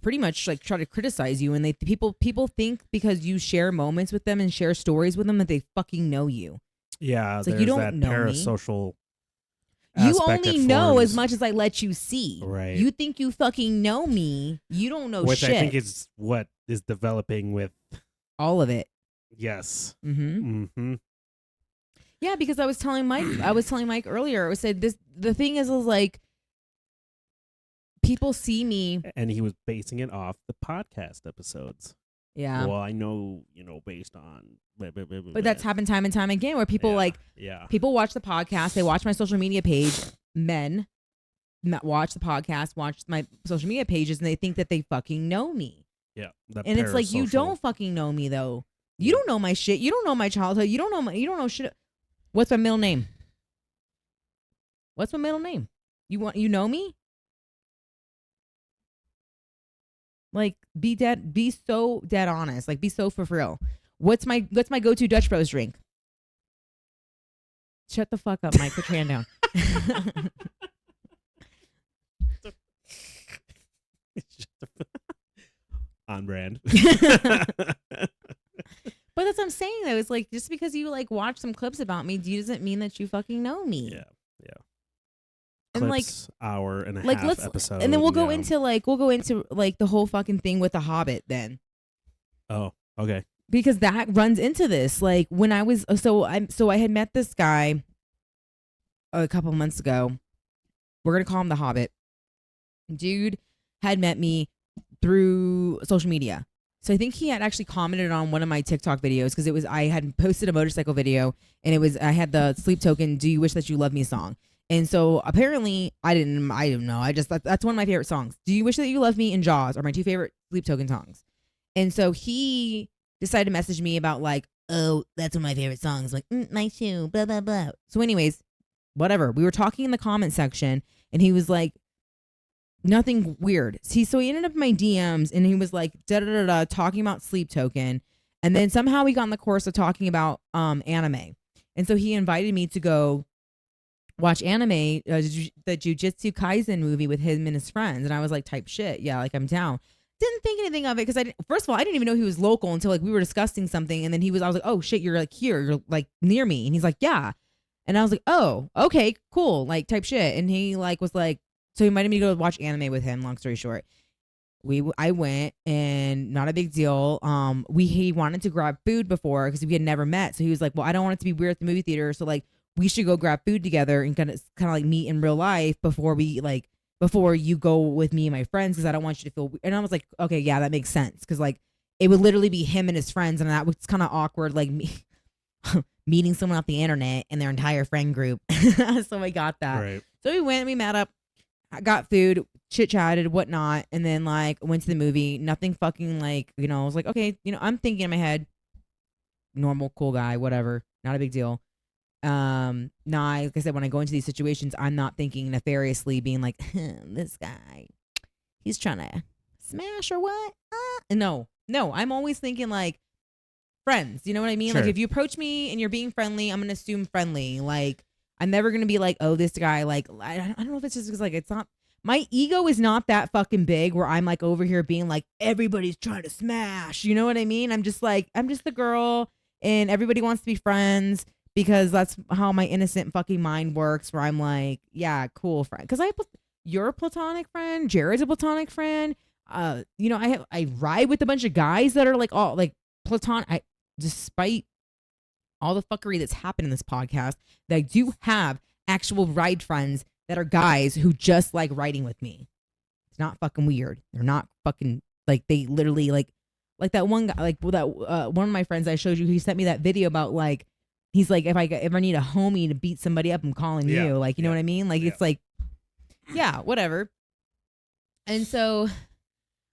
S1: pretty much like try to criticize you. And people think because you share moments with them and share stories with them that they fucking know you.
S2: Yeah,
S1: it's like you don't that know
S2: parasocial
S1: me. You only know as much as I let you see.
S2: Right.
S1: You think you fucking know me. You don't know
S2: Which
S1: shit.
S2: I think is what is developing with
S1: all of it.
S2: Yes.
S1: Mm-hmm. Mm-hmm. Yeah, because I was telling Mike earlier, I said the thing is like people see me.
S2: And he was basing it off the podcast episodes.
S1: Yeah.
S2: Well, I know, based on blah, blah, blah, blah,
S1: but that's happened time and time again where people people watch the podcast, they watch my social media page, men watch the podcast, watch my social media pages, and they think that they fucking know me.
S2: Yeah.
S1: And it's like, you don't fucking know me though. You don't know my shit. You don't know my childhood. You don't know shit. What's my middle name? What's my middle name? You know me? Like be so dead honest. Like be so for real. What's my go-to Dutch Bros drink? Shut the fuck up, Mike. Put your hand down.
S2: On brand.
S1: But that's what I'm saying though. It's like just because you like watch some clips about me doesn't mean that you fucking know me.
S2: Yeah.
S1: And
S2: clips, like hour and a
S1: like
S2: half episode.
S1: And then we'll go into like the whole fucking thing with the Hobbit then.
S2: Oh, okay.
S1: Because that runs into this. Like when I was I had met this guy a couple months ago. We're gonna call him the Hobbit. Dude had met me through social media. So I think he had actually commented on one of my TikTok videos because I had posted a motorcycle video and I had the Sleep Token "Do You Wish That You Loved Me" song. And so apparently I didn't know. That's one of my favorite songs. "Do You Wish That You Loved Me" and "Jaws" are my two favorite Sleep Token songs. And so he decided to message me about like, oh, that's one of my favorite songs. Like, my too, blah, blah, blah. So anyways, whatever. We were talking in the comment section and he was like, nothing weird. So he ended up in my DMs and he was like, da-da-da-da, talking about Sleep Token. And then somehow we got in the course of talking about anime. And so he invited me to go watch anime, the Jujutsu Kaisen movie with him and his friends. And I was like, type shit. Yeah, like I'm down. Didn't think anything of it because first of all, I didn't even know he was local until like we were discussing something. And then I was like, oh shit, you're like here. You're like near me. And he's like, yeah. And I was like, oh, okay, cool. Like type shit. And he like was like, so he invited me to go watch anime with him. Long story short, I went and not a big deal. He wanted to grab food before because we had never met. So he was like, well, I don't want it to be weird at the movie theater. So like we should go grab food together and kind of like meet in real life before we like before you go with me and my friends because I don't want you to feel weird. And I was like, okay, yeah, that makes sense. Because like it would literally be him and his friends. And that was kind of awkward. Like me meeting someone off the internet and their entire friend group. So I got that.
S2: Right.
S1: So we met up, I got food, chit chatted, whatnot. And then like went to the movie. Nothing fucking like, you know, I was like, okay, you know, I'm thinking in my head, normal, cool guy, whatever. Not a big deal. Nah, like I said, when I go into these situations, I'm not thinking nefariously being like, this guy, he's trying to smash or what? No, I'm always thinking like friends. You know what I mean?
S2: Sure.
S1: Like if you approach me and you're being friendly, I'm going to assume friendly. Like I'm never going to be like, oh, this guy, like, I don't know if it's just because like, it's not, my ego is not that fucking big where I'm like over here being like, everybody's trying to smash. You know what I mean? I'm just the girl and everybody wants to be friends. Because that's how my innocent fucking mind works, where I'm like, yeah, cool friend. Because you're a platonic friend, Jared's a platonic friend. You know, I ride with a bunch of guys that are like all like platonic. Despite all the fuckery that's happened in this podcast, that I do have actual ride friends that are guys who just like riding with me. It's not fucking weird. They're not fucking like they literally like that one guy like that one of my friends I showed you. He sent me that video about like. He's like, if I ever need a homie to beat somebody up, I'm calling you. Like, you know what I mean? Like, it's like, yeah, whatever. And so,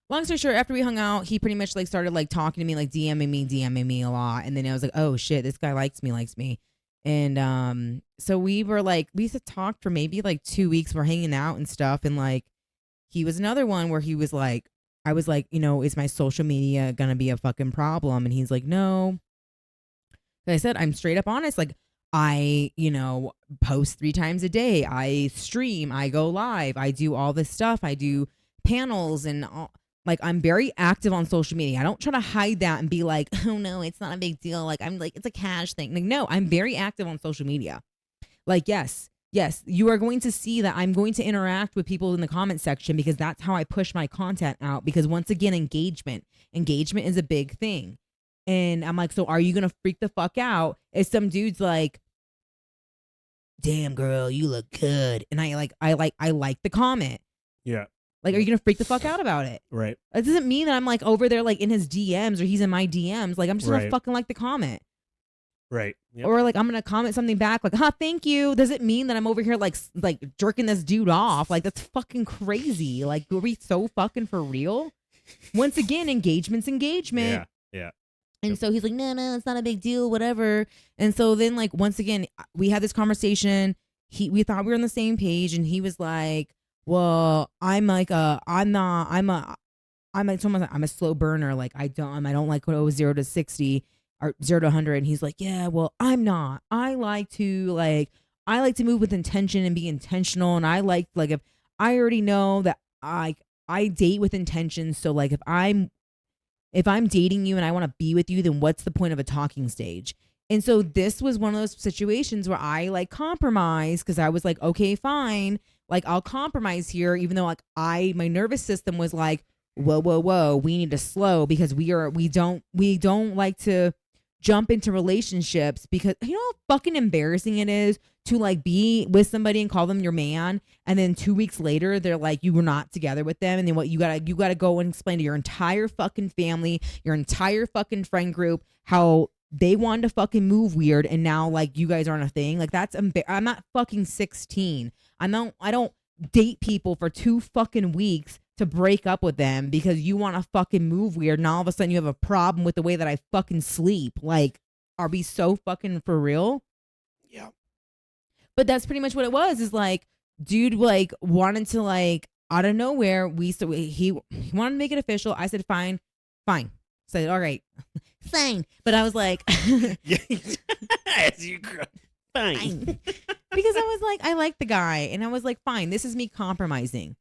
S1: long story short, after we hung out, he pretty much like started like talking to me, like DMing me a lot. And then I was like, oh shit, this guy likes me. And so we used to talk for maybe like 2 weeks. We're hanging out and stuff. And like, he was another one where he was like, I was like, you know, is my social media gonna be a fucking problem? And he's like, no. Like I said, I'm straight up honest. Like I, you know, post 3 times a day. I stream, I go live, I do all this stuff. I do panels and all, like I'm very active on social media. I don't try to hide that and be like, oh no, it's not a big deal. Like I'm like, it's a cash thing. Like, no, I'm very active on social media. Like, yes, you are going to see that I'm going to interact with people in the comment section because that's how I push my content out. Because once again, engagement is a big thing. And I'm like, so are you going to freak the fuck out if some dude's like, damn girl, you look good. And I like the comment.
S2: Yeah.
S1: Like, are you going to freak the fuck out about it?
S2: Right.
S1: It doesn't mean that I'm like over there, like in his DMs or he's in my DMs. Like, I'm just going to fucking like the comment.
S2: Right. Yep.
S1: Or like, I'm going to comment something back like, thank you. Does it mean that I'm over here like jerking this dude off? Like, that's fucking crazy. Like, are we so fucking for real? Once again, engagement's engagement.
S2: Yeah.
S1: And so he's like, no, it's not a big deal, whatever. And so then like, once again, we had this conversation. We thought we were on the same page. And he was like, well, I'm a slow burner. Like I don't like when it was 0 to 60 or 0 to 100. And he's like, yeah, well, I'm not. I like to move with intention and be intentional. And I like if I already know that I date with intention. So like if I'm dating you and I want to be with you, then what's the point of a talking stage? And so this was one of those situations where I like compromised because I was like, okay, fine. Like I'll compromise here, even though like my nervous system was like, whoa, we need to slow because we don't like to jump into relationships because you know how fucking embarrassing it is to like be with somebody and call them your man. And then 2 weeks later, they're like, you were not together with them. And then what you gotta go and explain to your entire fucking family, your entire fucking friend group, how they wanted to fucking move weird. And now like you guys aren't a thing. Like that's, I'm not fucking 16. I don't date people for 2 fucking weeks to break up with them because you want to fucking move weird. And all of a sudden you have a problem with the way that I fucking sleep. Like, are we so fucking for real?
S2: Yeah.
S1: But that's pretty much what it was, is like, dude, like, wanted to, like, out of nowhere, he wanted to make it official. I said, fine. Said, all right, fine. But I was like,
S2: as you grow, fine.
S1: Because I was like, I like the guy. And I was like, fine, this is me compromising.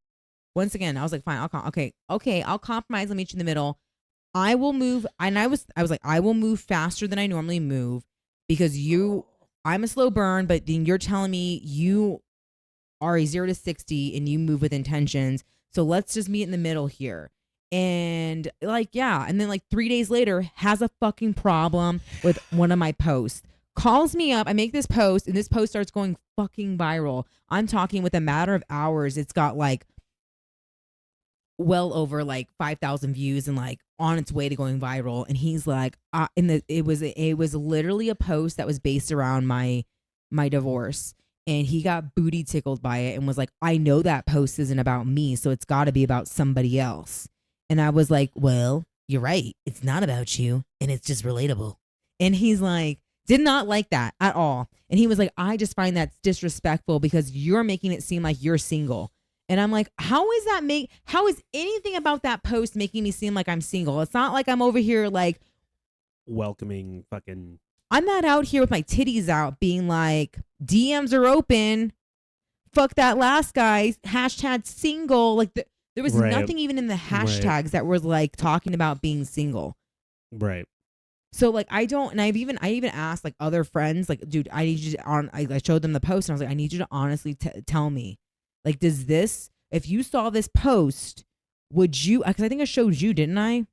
S1: Once again, I was like, fine, I'll compromise. I'll meet you in the middle. I will move. And I was like, I will move faster than I normally move because I'm a slow burn, but then you're telling me you are a 0 to 60 and you move with intentions. So let's just meet in the middle here. And like, yeah. And then like 3 days later has a fucking problem with one of my posts. Calls me up. I make this post and this post starts going fucking viral. I'm talking with a matter of hours. It's got like well over like 5,000 views and like on its way to going viral. And he's like, it was literally a post that was based around my divorce. And he got booty tickled by it and was like, I know that post isn't about me, so it's got to be about somebody else. And I was like, well, you're right. It's not about you, and it's just relatable. And he's like, did not like that at all. And he was like, I just find that's disrespectful because you're making it seem like you're single. And I'm like, how is anything about that post making me seem like I'm single? It's not like I'm over here like
S2: welcoming fucking.
S1: I'm not out here with my titties out being like, DMs are open. Fuck that last guy. Hashtag single. Like there was nothing even in the hashtags that was like talking about being single.
S2: Right.
S1: So like I even asked like other friends, like, dude, I need you to I showed them the post and I was like, I need you to honestly tell me, like, if you saw this post, would you, because I think I showed you, didn't I?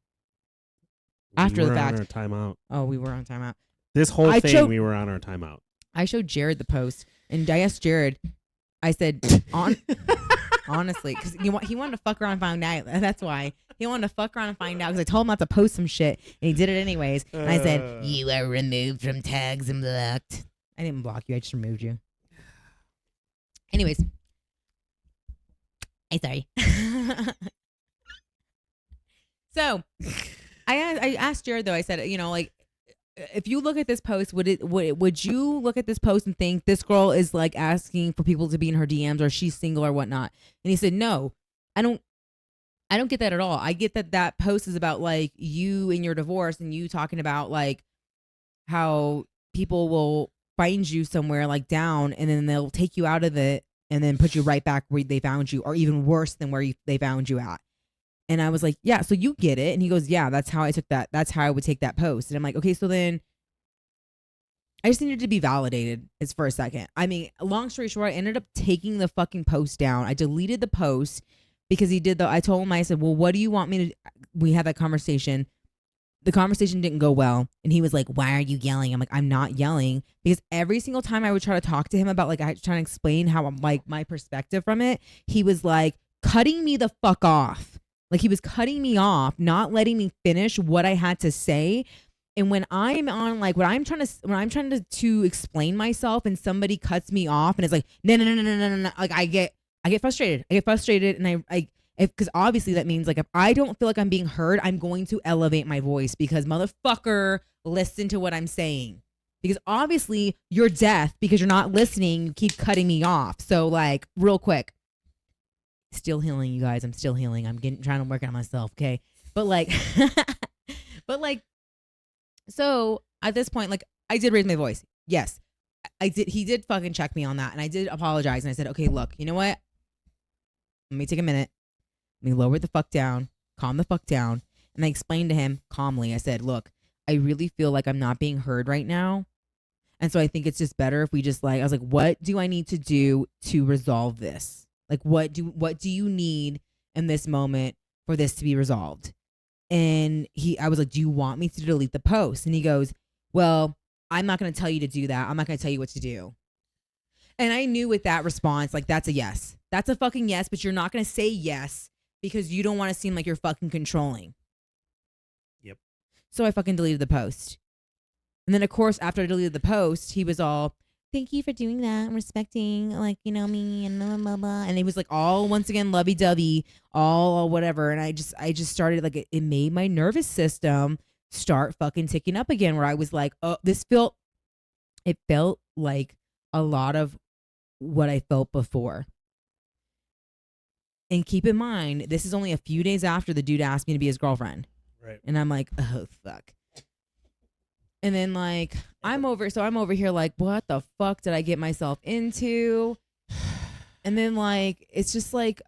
S1: After the fact.
S2: We were on our timeout.
S1: Oh, we were on timeout.
S2: This whole thing, we were on our timeout.
S1: I showed Jared the post, and I asked Jared, I said, honestly, because he wanted to fuck around and find out. That's why. He wanted to fuck around and find out because I told him not to post some shit, and he did it anyways. And I said, you are removed from tags and blocked. I didn't block you. I just removed you. Anyways. I'm sorry. So, I asked Jared, though, I said, you know, like, if you look at this post, would you look at this post and think this girl is like asking for people to be in her DMs or she's single or whatnot? And he said, no, I don't get that at all. I get that post is about like you and your divorce and you talking about like how people will find you somewhere like down and then they'll take you out of it and then put you right back where they found you, or even worse than where they found you at. And I was like, yeah, so you get it. And he goes, yeah, that's how I took that. That's how I would take that post. And I'm like, okay, so then I just needed to be validated for a second. I mean, long story short, I ended up taking the fucking post down. I deleted the post because I told him, I said, well, what do you want me to, we had that conversation. The conversation didn't go well. And he was like, why are you yelling? I'm like, I'm not yelling, because every single time I would try to talk to him about like, I was trying to explain how I'm like my perspective from it. He was like cutting me the fuck off. Like he was cutting me off, not letting me finish what I had to say. And when I'm on like when I'm trying to explain myself and somebody cuts me off and it's like no, like I get frustrated. And because obviously that means like if I don't feel like I'm being heard, I'm going to elevate my voice because motherfucker, listen to what I'm saying. Because obviously you're deaf because you're not listening. You keep cutting me off. So like real quick. Still healing, you guys. I'm still healing. I'm trying to work on myself, okay? But like, so at this point, like, I did raise my voice. Yes, I did. He did fucking check me on that, and I did apologize. And I said, okay, look, you know what? Let me take a minute. Let me lower the fuck down, calm the fuck down, and I explained to him calmly. I said, look, I really feel like I'm not being heard right now, and so I think it's just better if we just like. I was like, what do I need to do to resolve this? Like, what do you need in this moment for this to be resolved? And I was like, do you want me to delete the post? And he goes, well, I'm not going to tell you to do that. I'm not going to tell you what to do. And I knew with that response, like, that's a yes. That's a fucking yes, but you're not going to say yes because you don't want to seem like you're fucking controlling.
S2: Yep. So
S1: I fucking deleted the post. And then, of course, after I deleted the post, he was all, thank you for doing that and respecting, like, you know, me and blah, blah, blah. And it was like all, once again, lovey-dovey, all whatever. And I just started, like, it made my nervous system start fucking ticking up again, where I was like, oh, it felt like a lot of what I felt before. And keep in mind, this is only a few days after the dude asked me to be his girlfriend.
S2: Right.
S1: And I'm like, oh, fuck. And then like I'm over here like, what the fuck did I get myself into? And then like it's just like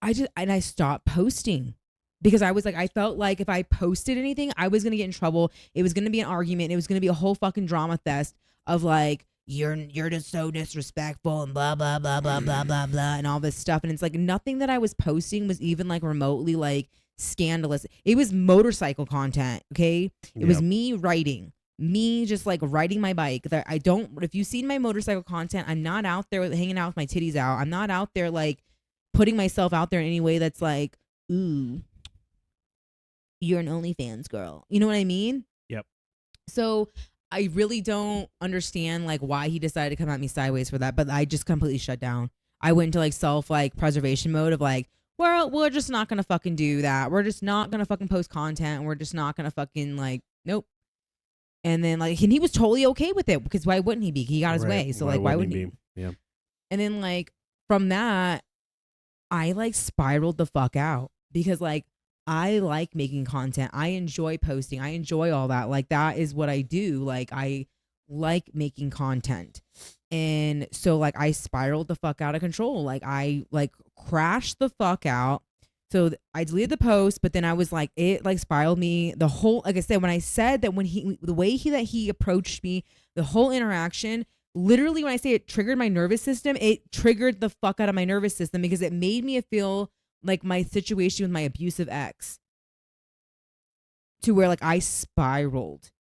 S1: I stopped posting because I was like, I felt like if I posted anything, I was gonna get in trouble. It was gonna be an argument. It was gonna be a whole fucking drama fest of like you're just so disrespectful and blah blah blah blah blah blah blah and all this stuff. And it's like nothing that I was posting was even like remotely like scandalous. It was motorcycle content, okay? It was me just like riding my bike. That if you've seen my motorcycle content, I'm not out there hanging out with my titties out. I'm not out there like putting myself out there in any way that's like ooh, you're an OnlyFans girl. You know what I mean?
S2: Yep.
S1: So I really don't understand like why he decided to come at me sideways for that, but I just completely shut down. I went into like self like preservation mode of like, well, we're just not gonna fucking do that. We're just not gonna fucking post content. We're just not gonna fucking like, nope. And then like, and he was totally okay with it because why wouldn't he be? He got his way. So like, why wouldn't he?
S2: Yeah.
S1: And then like from that, I like spiraled the fuck out because like I like making content. I enjoy posting. I enjoy all that. Like that is what I do. Like I like making content. And so like I spiraled the fuck out of control. Like I like crashed the fuck out. So I deleted the post, but then I was like, it like spiraled me the whole, like I said, when I said that when the way that he approached me, the whole interaction, literally when I say it triggered my nervous system, it triggered the fuck out of my nervous system because it made me feel like my situation with my abusive ex to where like I spiraled.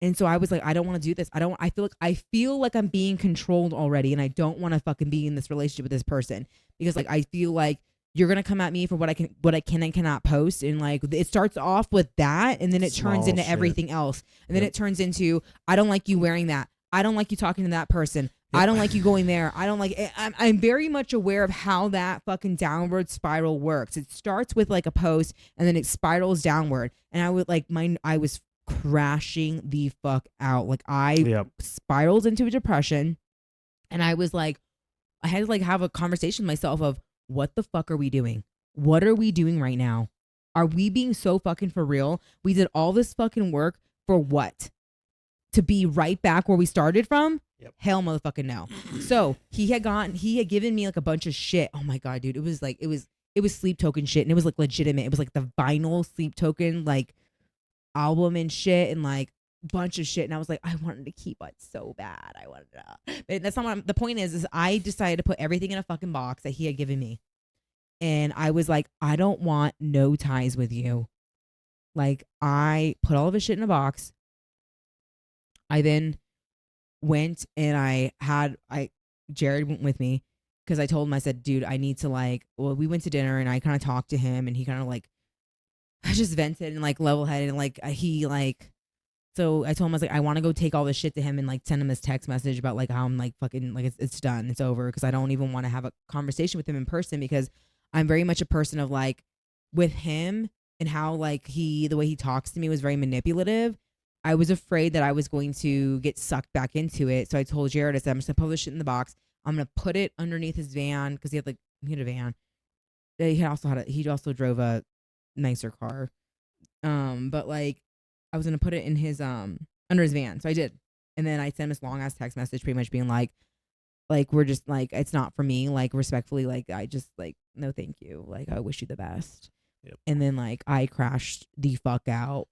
S1: And so I was like, I don't want to do this. I feel like I'm being controlled already and I don't want to fucking be in this relationship with this person because like I feel like you're going to come at me for what I can and cannot post. And like, it starts off with that. And then it turns into everything else. And then it turns into, I don't like you wearing that. I don't like you talking to that person. I don't like you going there. I don't like it. I'm very much aware of how that fucking downward spiral works. It starts with like a post and then it spirals downward. And I was crashing the fuck out. Like I spiraled into a depression and I was like, I had to like have a conversation with myself of what the fuck are we doing? What are we doing right now? Are we being so fucking for real? We did all this fucking work for what? To be right back where we started from? Yep. Hell motherfucking no. So he had given me like a bunch of shit. Oh my God, dude. It was sleep token shit and it was like legitimate. It was like the vinyl sleep token like album and shit and like bunch of shit. And I was like, I wanted to keep it so bad. I wanted to. But that's not what the point is I decided to put everything in a fucking box that he had given me. And I was like, I don't want no ties with you. Like I put all of his shit in a box. I then went and Jared went with me because I told him, I said, dude, I need to we went to dinner and I kind of talked to him and he kind of like, I just vented and like level headed and like so I told him, I was like, I want to go take all this shit to him and like send him this text message about like how I'm like fucking like it's done, it's over, because I don't even want to have a conversation with him in person because I'm very much a person of like with him and how like the way he talks to me was very manipulative. I was afraid that I was going to get sucked back into it. So I told Jared, I said, I'm just gonna put this shit in the box. I'm gonna put it underneath his van because he had a van. He also drove a nicer car. But like I was gonna put it in his under his van. So I did. And then I sent him this long ass text message pretty much being like we're just like, it's not for me, like respectfully, like I just like no thank you. Like I wish you the best. Yep. And then like I crashed the fuck out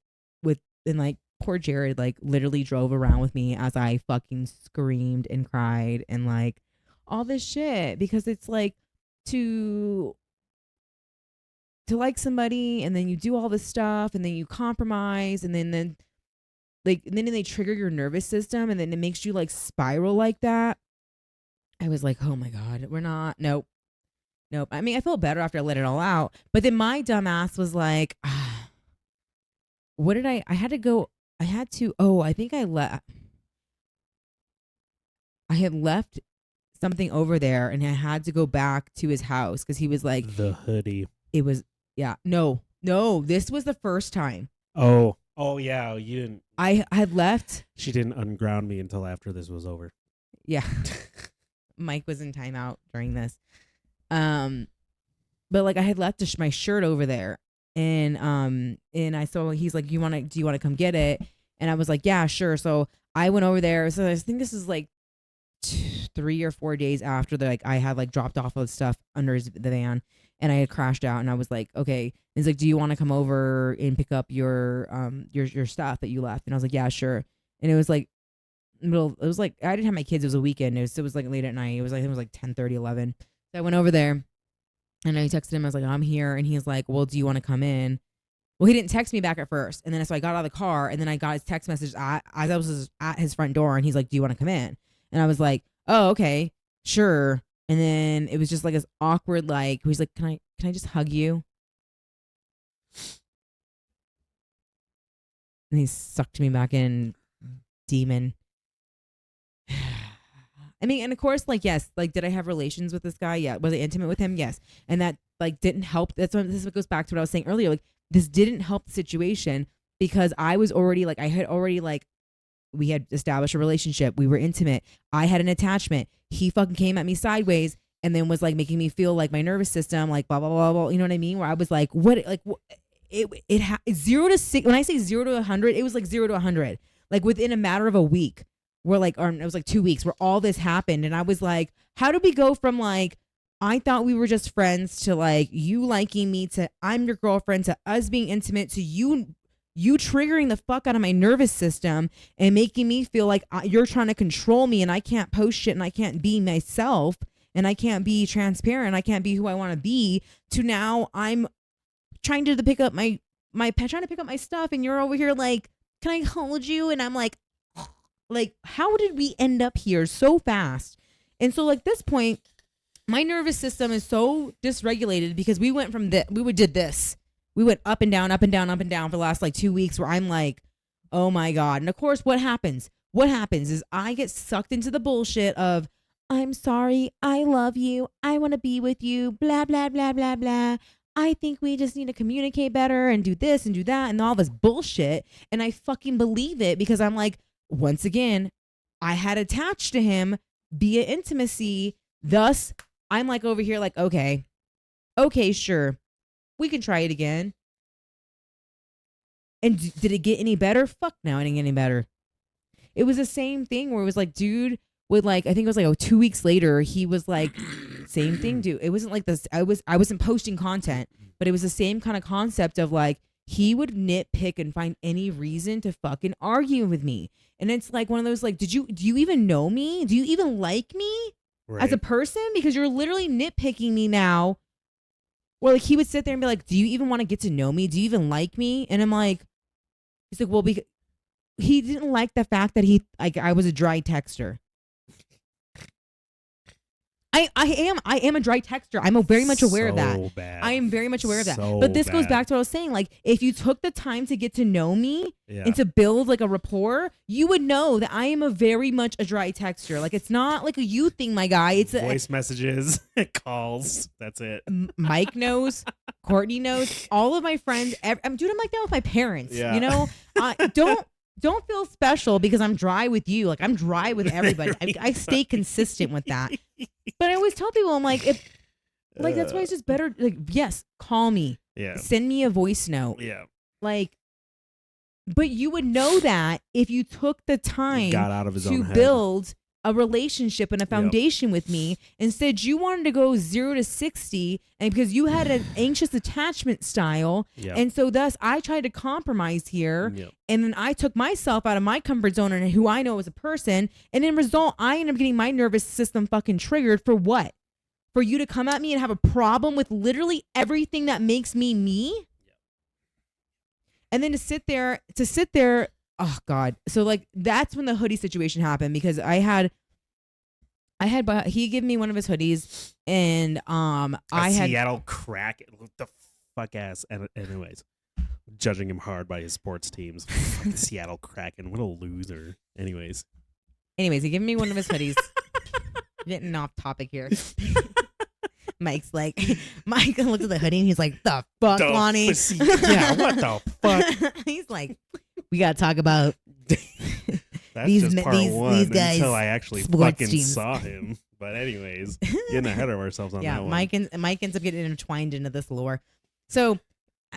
S1: and like poor Jared like literally drove around with me as I fucking screamed and cried and like all this shit because it's like to like somebody and then you do all this stuff and then you compromise and then they trigger your nervous system and then it makes you like spiral like that. I was like, oh my God, nope. I mean, I felt better after I let it all out, but then my dumb ass was like, what did I had left something over there and I had to go back to his house because he was like
S2: the hoodie.
S1: It was, yeah, no, this was the first time.
S2: Oh yeah, you didn't.
S1: I had left.
S2: She didn't unground me until after this was over.
S1: Yeah. Mike was in timeout during this. But like I had left my shirt over there and I saw, he's like, do you want to come get it? And I was like, yeah, sure. So I went over there. So I think this is like 3 or 4 days after I had like dropped off all the stuff under the van and I had crashed out and I was like, okay. He's like, do you want to come over and pick up your stuff that you left? And I was like, yeah, sure. And it was like I didn't have my kids. It was a weekend. It was like late at night. It was like 10:30, 11. So I went over there and I texted him. I was like, I'm here. And he's like, well, do you want to come in? Well, he didn't text me back at first. And then so I got out of the car and then I got his text message as I was at his front door and he's like, do you want to come in? And I was like, oh, okay, sure. And then it was just like this awkward, like, he's like, can I just hug you? And he sucked me back in, demon. I mean, and of course, like, yes, like, did I have relations with this guy? Yeah. Was I intimate with him? Yes. And that, like, didn't help. This goes back to what I was saying earlier. Like, this didn't help the situation because I was already, like, we had established a relationship. We were intimate. I had an attachment. He fucking came at me sideways and then was, like, making me feel like my nervous system, like, blah, blah, blah, blah. You know what I mean? Where I was like, what, like, it 0 to 6. When I say 0 to 100, it was like 0 to 100, like, within a matter of a week. Where, like, or it was like 2 weeks where all this happened. And I was like, how did we go from, like, I thought we were just friends to, like, you liking me to I'm your girlfriend to us being intimate to you triggering the fuck out of my nervous system and making me feel like you're trying to control me and I can't post shit and I can't be myself and I can't be transparent. I can't be who I want to be, to now I'm trying to pick up my trying to pick up my stuff and you're over here like, can I hold you? And I'm like, how did we end up here so fast? And so, like, this point, my nervous system is so dysregulated because we went from did this. We went up and down, up and down, up and down for the last, like, 2 weeks where I'm like, oh my God. And of course, what happens? What happens is I get sucked into the bullshit of, I'm sorry, I love you, I want to be with you, blah, blah, blah, blah, blah. I think we just need to communicate better and do this and do that and all this bullshit. And I fucking believe it because I'm like, once again, I had attached to him via intimacy. Thus, I'm like over here like, okay, sure. We can try it again. And did it get any better? Fuck no, it didn't get any better. It was the same thing where it was like, dude, with like, I think it was like 2 weeks later, he was like, same thing, dude. It wasn't like this. I wasn't posting content, but it was the same kind of concept of like, he would nitpick and find any reason to fucking argue with me. And it's like one of those like, do you even know me? Do you even like me as a person? Because you're literally nitpicking me now. Or like he would sit there and be like, do you even want to get to know me? Do you even like me? And I'm like, he's like, well, because he didn't like the fact that I was a dry texter. I am a dry texter. I'm very much aware of that.
S2: Bad.
S1: I am very much aware of that. But this goes back to what I was saying. Like, if you took the time to get to know me and to build like a rapport, you would know that I am very much a dry texter. Like, it's not like a you thing, my guy. It's
S2: voice messages, calls. That's it.
S1: Mike knows. Courtney knows. All of my friends. I'm like that with my parents. Yeah. You know, don't feel special because I'm dry with you. Like, I'm dry with everybody. I stay consistent with that. But I always tell people, I'm like, that's why it's just better. Like, yes, call me. Yeah. Send me a voice note. Yeah. Like, but you would know that if you took the time to build a relationship and a foundation with me. Instead, you wanted to go 0 to 60, and because you had an anxious attachment style, and so thus I tried to compromise here, and then I took myself out of my comfort zone and who I know as a person, and in result, I ended up getting my nervous system fucking triggered for what? For you to come at me and have a problem with literally everything that makes me me, and then to sit there. Oh God. So like that's when the hoodie situation happened because he gave me one of his hoodies and I had
S2: Seattle crack. What the fuck ass. Anyways, judging him hard by his sports teams. Seattle Kraken. What a loser. Anyways,
S1: he gave me one of his hoodies. Getting off topic here. Mike looked at the hoodie and he's like, the fuck, Lani?
S2: Yeah, what the fuck?
S1: He's like, we gotta talk about
S2: that's just part one these guys until I actually fucking saw him. But anyways, getting ahead of ourselves on that one.
S1: Mike ends up getting intertwined into this lore. So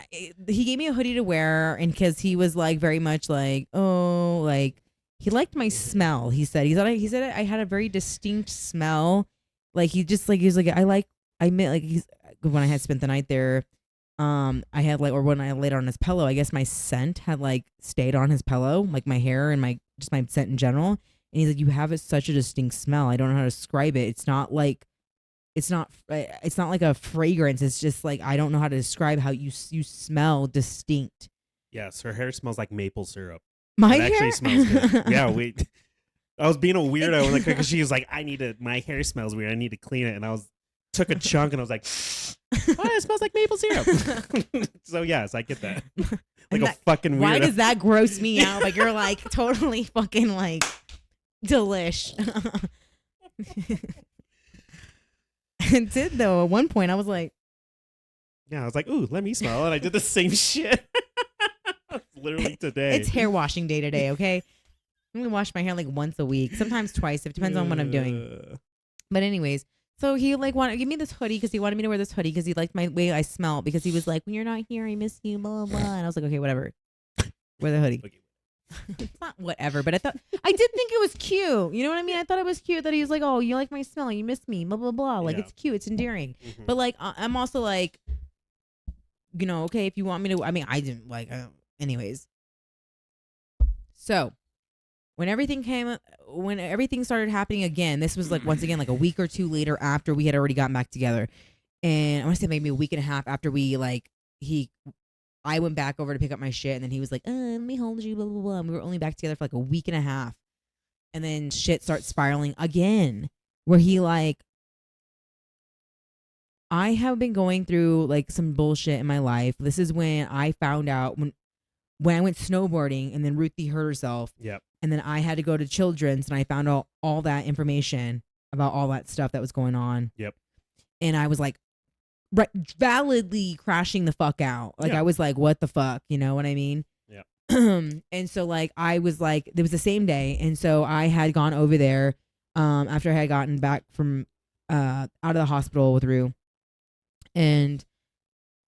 S1: he gave me a hoodie to wear, and because he was like very much like, oh, like he liked my smell. He said I had a very distinct smell. Like he was like when I had spent the night there. I had like, or when I laid on his pillow, I guess my scent had like stayed on his pillow, like my hair and my scent in general. And he's like, you have such a distinct smell. I don't know how to describe it. It's not like a fragrance. It's just like, I don't know how to describe how you smell distinct.
S2: Yes. Her hair smells like maple syrup.
S1: My
S2: hair
S1: actually
S2: smells good. Yeah. I was being a weirdo because she was like, my hair smells weird. I need to clean it. And I was took a chunk and I was like, oh, it smells like maple syrup. So yes, I get that. Like a fucking weirdo.
S1: Why does that gross me out? Like you're like totally fucking like delish. It did though. At one point I was like,
S2: yeah, I was like, ooh, let me smell. And I did the same shit. Literally today.
S1: It's hair washing day today, okay? I'm gonna wash my hair like once a week, sometimes twice. It depends on what I'm doing. But anyways, so he like wanted to give me this hoodie because he wanted me to wear this hoodie because he liked my way I smell, because he was like, when you're not here, I miss you, blah, blah, blah. And I was like, okay, whatever. Wear the hoodie.
S2: Okay.
S1: It's not whatever, but I did think it was cute. You know what I mean? I thought it was cute that he was like, oh, you like my smell, you miss me, blah, blah, blah. Like,
S2: Yeah.
S1: it's cute, it's endearing.
S2: Mm-hmm.
S1: But like, I'm also like, you know, okay, if you want me to, I mean, I didn't like, anyways. So when everything started happening again, this was like, once again, like a week or two later after we had already gotten back together. And I want to say maybe a week and a half after I went back over to pick up my shit, and then he was like, let me hold you, blah, blah, blah. And we were only back together for like a week and a half. And then shit starts spiraling again, where he like, I have been going through like some bullshit in my life. This is when I found out when I went snowboarding, and then Ruthie hurt herself.
S2: Yep.
S1: And then I had to go to Children's, and I found out all that information about all that stuff that was going on.
S2: Yep.
S1: And I was like, validly crashing the fuck out. Like,
S2: Yeah.
S1: I was like, what the fuck? You know what I mean?
S2: Yeah.
S1: And so like, I was like, it was the same day. And so I had gone over there after I had gotten back from out of the hospital with Rue. And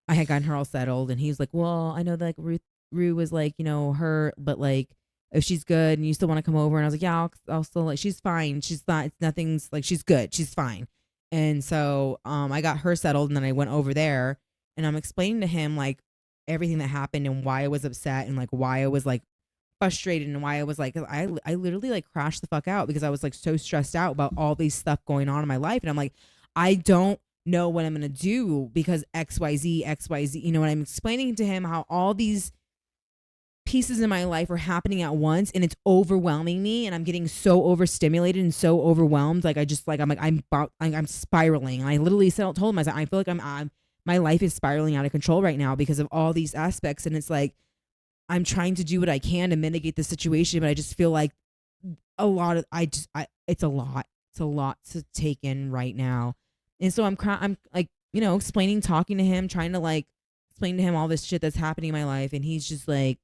S1: I had gotten her all settled. And he was like, well, I know that like Rue was like, you know, her, but like, if she's good and you still want to come over. And I was like, yeah, I'll still, like, she's fine. She's not, it's nothing's like, she's good. She's fine. And so I got her settled, and then I went over there, and I'm explaining to him like everything that happened and why I was upset and like why I was like frustrated and why I was like, I literally like crashed the fuck out because I was like so stressed out about all these stuff going on in my life. And I'm like, I don't know what I'm going to do because XYZ, you know, and I'm explaining to him how all these pieces in my life are happening at once, and it's overwhelming me, and I'm getting so overstimulated and so overwhelmed. Like, I just like, I'm spiraling. And I literally told him, I said, I feel like my life is spiraling out of control right now because of all these aspects. And it's like, I'm trying to do what I can to mitigate the situation, but I just feel like it's a lot to take in right now. And so I'm like, you know, talking to him, trying to like explain to him all this shit that's happening in my life. And he's just like,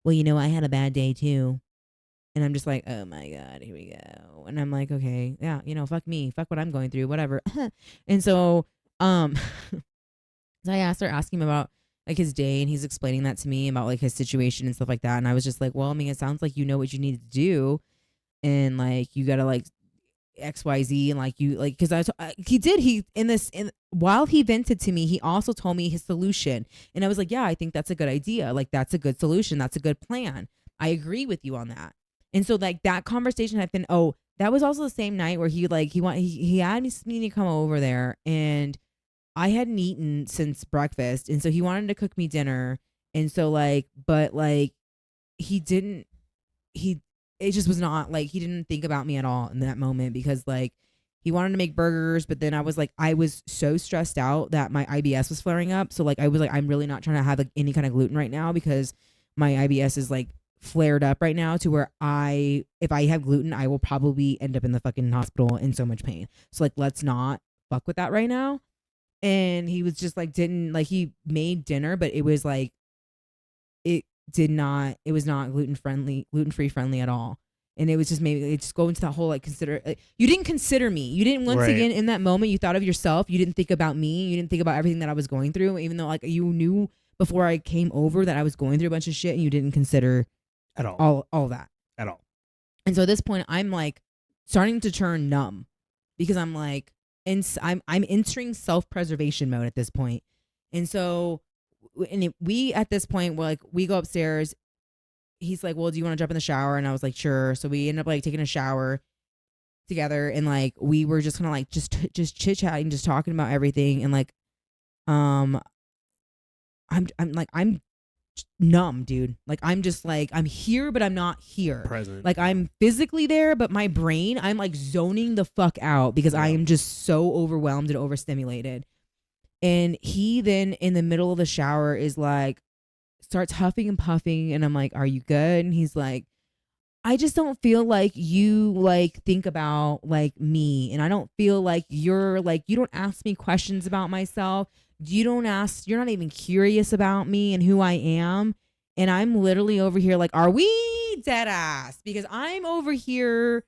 S1: well, you know, I had a bad day too. And I'm just like, oh my God, here we go. And I'm like, okay, yeah, you know, fuck me, fuck what I'm going through, whatever. And so, so I asking him about like his day, and he's explaining that to me about like his situation and stuff like that. And I was just like, well, I mean, it sounds like you know what you need to do, and like you gotta like XYZ, and like you like, because while he vented to me, he also told me his solution, and I was like, yeah, I think that's a good idea, like that's a good solution, that's a good plan, I agree with you on that. And so like that conversation had been, that was also the same night where he had me to come over there, and I hadn't eaten since breakfast, and so he wanted to cook me dinner, and so like, but like it just was not like, he didn't think about me at all in that moment, because like he wanted to make burgers, but then I was so stressed out that my IBS was flaring up. So like I was like, I'm really not trying to have like any kind of gluten right now, because my IBS is like flared up right now to where if I have gluten, I will probably end up in the fucking hospital in so much pain. So like, let's not fuck with that right now. And he was just like, he made dinner, but it was like, it was not gluten-free friendly at all. And it was just, maybe it just go into that whole like, you didn't consider me. You didn't, once again, in that moment, you thought of yourself. You didn't think about me. You didn't think about everything that I was going through, even though like you knew before I came over that I was going through a bunch of shit, and you didn't consider
S2: at all
S1: that
S2: at all.
S1: And so at this point, I'm like starting to turn numb, because I'm like, I'm entering self-preservation mode at this point. And so, we at this point, we go upstairs. He's like, well, do you want to jump in the shower? And I was like, sure. So we ended up like taking a shower together, and like we were just kind of like just chit-chatting, just talking about everything. And like I'm numb, dude. Like I'm just like, I'm here, but I'm not here.
S2: Present.
S1: Like I'm physically there, but my brain, I'm like zoning the fuck out because I am just so overwhelmed and overstimulated. And he then in the middle of the shower is like, starts huffing and puffing. And I'm like, are you good? And he's like, I just don't feel like you like think about like me. And I don't feel like you're like, you don't ask me questions about myself. You're not even curious about me and who I am. And I'm literally over here like, are we dead ass? Because I'm over here.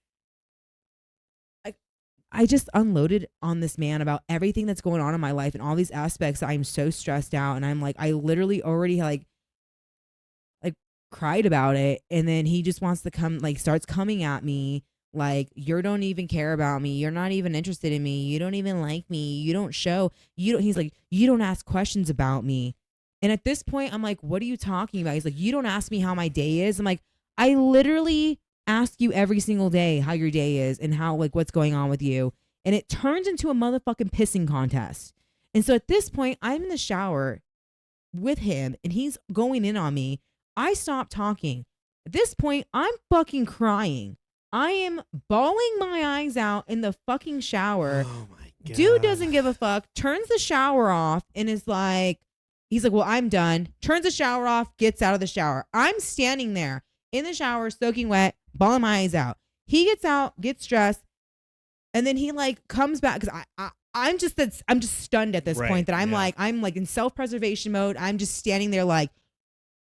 S1: I just unloaded on this man about everything that's going on in my life and all these aspects. I'm so stressed out. And I'm like, I literally already like cried about it. And then he just wants to come, like starts coming at me. Like, you don't even care about me. You're not even interested in me. You don't even like me. You don't show. He's like, you don't ask questions about me. And at this point, I'm like, what are you talking about? He's like, you don't ask me how my day is. I'm like, I literally ask you every single day how your day is and how, like, what's going on with you. And it turns into a motherfucking pissing contest. And so at this point, I'm in the shower with him and he's going in on me. I stop talking. At this point, I'm fucking crying. I am bawling my eyes out in the fucking shower.
S2: Oh my God.
S1: Dude doesn't give a fuck, turns the shower off and is like, he's like, well, I'm done. Turns the shower off, gets out of the shower. I'm standing there in the shower, soaking wet, bawling my eyes out. He gets out, gets dressed, and then he like comes back because I'm just stunned at this point that I'm like in self-preservation mode. I'm just standing there like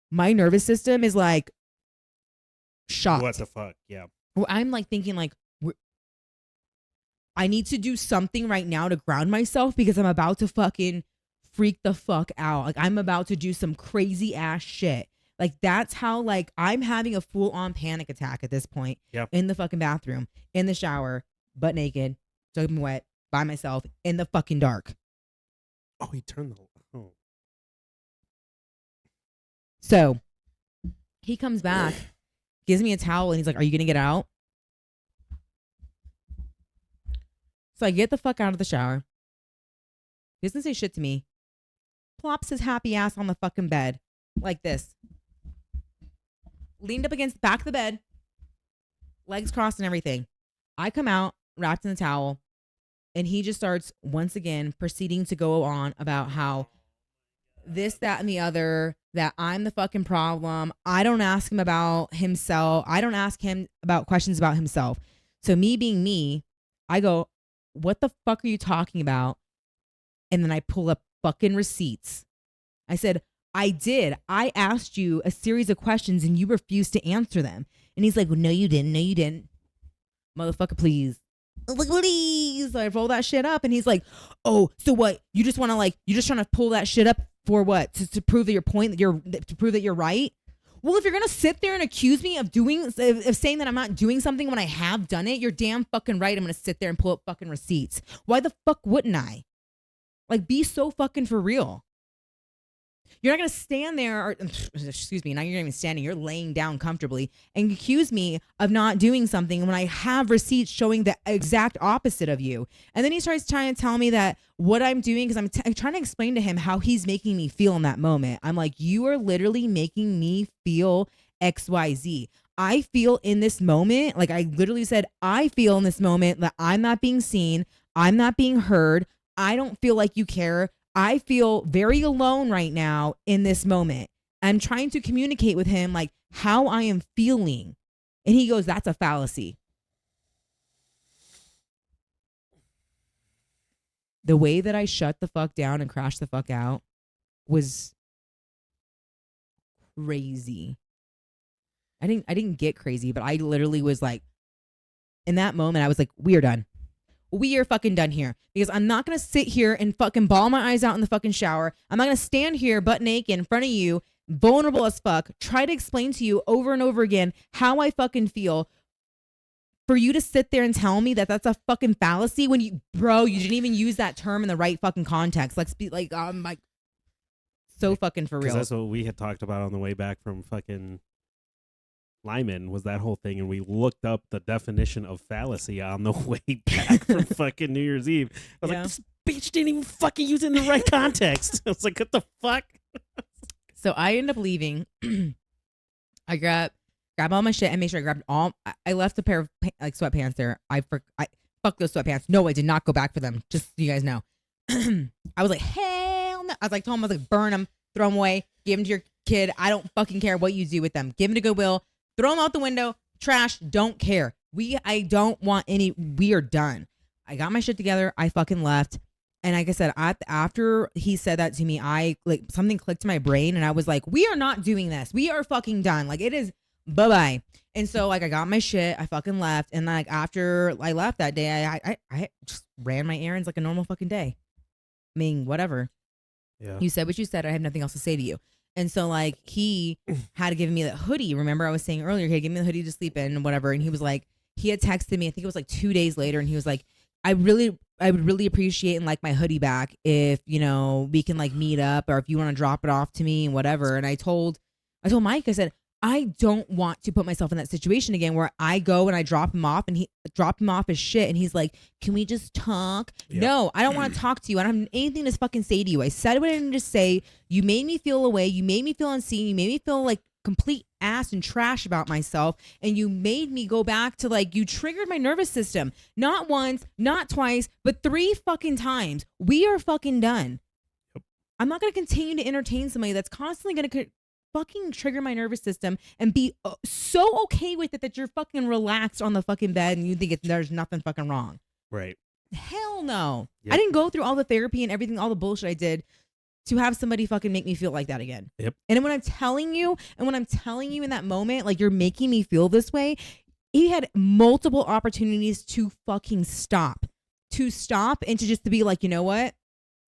S1: my nervous system is like shocked.
S2: What the fuck? Yeah.
S1: I'm like thinking like, I need to do something right now to ground myself because I'm about to fucking freak the fuck out. Like I'm about to do some crazy ass shit. Like that's how like I'm having a full on panic attack at this point.
S2: Yep.
S1: In the fucking bathroom, in the shower, butt naked, soaking wet, by myself, in the fucking dark.
S2: Oh, he turned the... Oh.
S1: So he comes back, gives me a towel, and he's like, are you going to get out? So I get the fuck out of the shower. He doesn't say shit to me. Plops his happy ass on the fucking bed. Like this. Leaned up against the back of the bed. Legs crossed and everything. I come out, wrapped in a towel. And he just starts, once again, proceeding to go on about how this, that, and the other, that I'm the fucking problem. I don't ask him about himself. I don't ask him about questions about himself. So me being me, I go, what the fuck are you talking about? And then I pull up fucking receipts. I said, I did. I asked you a series of questions and you refused to answer them. And he's like, well, no, you didn't. No, you didn't. Motherfucker, please. I'm like, please. I roll that shit up. And he's like, oh, so what? You just want to like, you're just trying to pull that shit up for what? To prove that your point, to prove that you're right? Well, if you're going to sit there and accuse me of saying that I'm not doing something when I have done it, you're damn fucking right. I'm going to sit there and pull up fucking receipts. Why the fuck wouldn't I? Like, be so fucking for real. You're not going to stand there, or excuse me, now you're not even standing, you're laying down comfortably and accuse me of not doing something when I have receipts showing the exact opposite of you. And then he starts trying to tell me that what I'm doing, because I'm trying to explain to him how he's making me feel in that moment. I'm like, you are literally making me feel XYZ. I feel in this moment, like I literally said, I feel in this moment that I'm not being seen. I'm not being heard. I don't feel like you care. I feel very alone right now in this moment. I'm trying to communicate with him like how I am feeling. And he goes, that's a fallacy. The way that I shut the fuck down and crashed the fuck out was crazy. I didn't get crazy, but I literally was like, in that moment, I was like, we are done. We are fucking done here, because I'm not going to sit here and fucking bawl my eyes out in the fucking shower. I'm not going to stand here butt naked in front of you, vulnerable as fuck, try to explain to you over and over again how I fucking feel, for you to sit there and tell me that that's a fucking fallacy when you didn't even use that term in the right fucking context. Let's be like, like, so fucking for real.
S2: That's what we had talked about on the way back from fucking Lyman, was that whole thing, and we looked up the definition of fallacy on the way back from fucking New Year's Eve. I was like, this bitch didn't even fucking use it in the right context. I was like, what the fuck?
S1: So I end up leaving. I grab all my shit and make sure I grabbed all. I left a pair of like sweatpants there. I fuck those sweatpants. No, I did not go back for them. Just so you guys know. I was like, hell no. I was like, told him, I was like, burn them, throw them away, give them to your kid. I don't fucking care what you do with them. Give them to Goodwill, throw them out the window, trash. Don't care. I don't want any. We are done. I got my shit together. I fucking left. And like I said, after he said that to me, I like something clicked in my brain and I was like, we are not doing this. We are fucking done. Like it is bye-bye. And so like I got my shit, I fucking left. And like after I left that day, I just ran my errands like a normal fucking day. I mean, whatever.
S2: Yeah.
S1: You said what you said. I have nothing else to say to you. And so like he had given me that hoodie. Remember I was saying earlier, he had given me the hoodie to sleep in and whatever. And he was like, he had texted me, I think it was like 2 days later. And he was like, I would really appreciate and like my hoodie back if, you know, we can like meet up or if you want to drop it off to me and whatever. And I told Mike, I said, I don't want to put myself in that situation again where I go and I drop him off and he drop him off his shit and he's like, can we just talk? Yep. No, I don't want to talk to you. I don't have anything to fucking say to you. I said what I needed to say. You made me feel away. You made me feel unseen. You made me feel like complete ass and trash about myself. And you made me go back to like, you triggered my nervous system. Not once, not twice, but 3 fucking times. We are fucking done. Yep. I'm not going to continue to entertain somebody that's constantly going to fucking trigger my nervous system and be so okay with it that you're fucking relaxed on the fucking bed and you think there's nothing fucking wrong.
S2: Right.
S1: Hell no.
S2: Yep.
S1: I didn't go through all the therapy and everything, all the bullshit I did to have somebody fucking make me feel like that again.
S2: Yep.
S1: And when I'm telling you in that moment, like you're making me feel this way, he had multiple opportunities to fucking stop and to just to be like, you know what?